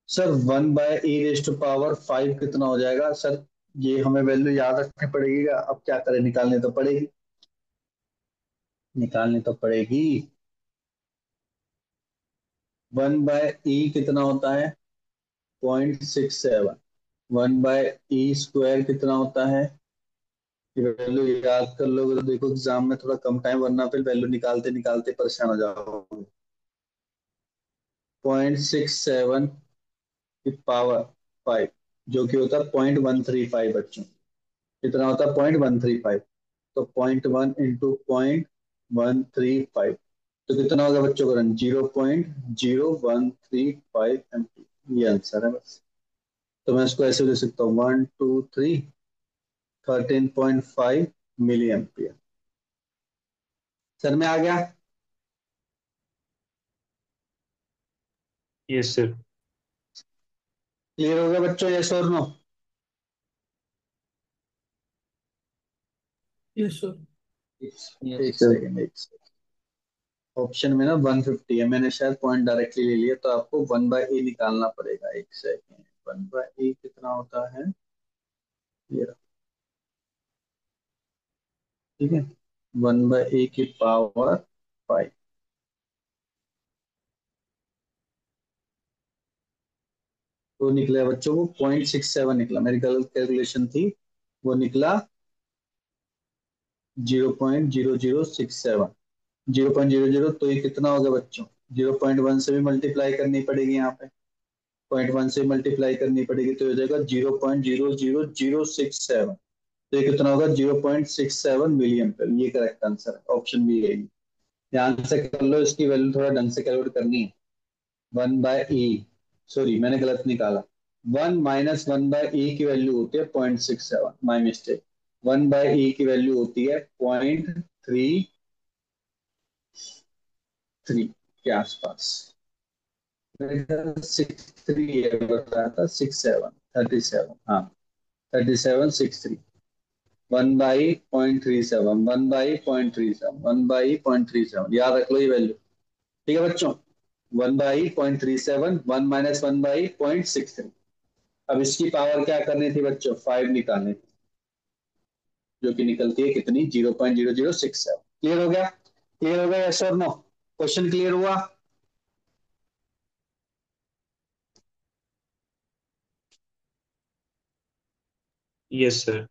सर 1/e⁵ कितना हो जाएगा सर, ये हमें वैल्यू याद रखनी पड़ेगी, अब क्या करें, निकालने तो पड़ेगी, निकालनी तो पड़ेगी। 1/e कितना होता है 0.67, 1/e² कितना होता है, ये वैल्यू याद कर लोगे तो देखो एग्जाम में थोड़ा कम टाइम, वरना फिर वैल्यू निकालते निकालते परेशान हो जाओगे। 0.67 की पावर 5, जो कि होता है 0.135 बच्चों, कितना होता है 0.135, तो 0.1 इंटू 0.135, तो कितना होगा बच्चों करंट 0.0135 एम्पीयर, ये आंसर है बस। तो मैं इसको ऐसे लिख सकता हूँ 1 2 3 13.5 मिली एम्पियर। सर में आ गया, यस सर। क्लियर हो गया बच्चों, यस और नो? Yes, sir. एक सेकेंड, एक सेकेंड, ऑप्शन में ना 150 है, मैंने शायद पॉइंट डायरेक्टली ले लिया, तो आपको 1/e निकालना पड़ेगा, एक सेकेंड, 1/e कितना होता है, ये रहा, ठीक है, 1/e की पावर 5, तो निकला बच्चों वो 0.67 निकला, मेरी गलत कैलकुलेशन थी, वो निकला 0.0067, 0.00, तो ये कितना होगा बच्चों, 0.1 से भी मल्टीप्लाई करनी पड़ेगी यहाँ पे, 0.1 से मल्टीप्लाई करनी पड़ेगी, तो हो जाएगा 0.00067, तो ये कितना होगा 0.67 मिलियन, ये करेक्ट आंसर है, ऑप्शन बी है। ध्यान से कर लो, इसकी वैल्यू थोड़ा ढंग से कैलकुलेट करनी है, 1/e, सॉरी मैंने गलत निकाला, 1 - 1/e की वैल्यू होती है 0.67, माई मिस्टेक, 1/e की वैल्यू होती है 0.33 के आसपास, 63 है बताया था, 67, 37, हाँ 3763, 1/0.37, 1/0.37, 1/0.37, याद रख लो ये वैल्यू, ठीक है बच्चों, 1/0.37, 1 - 1/0.63। अब इसकी पावर क्या करनी थी बच्चों, 5 निकालनी थी, जो कि निकलती है कितनी, 0.0067। क्लियर हो गया, क्लियर हो गया, यस और नो? क्वेश्चन क्लियर हुआ? Yes sir.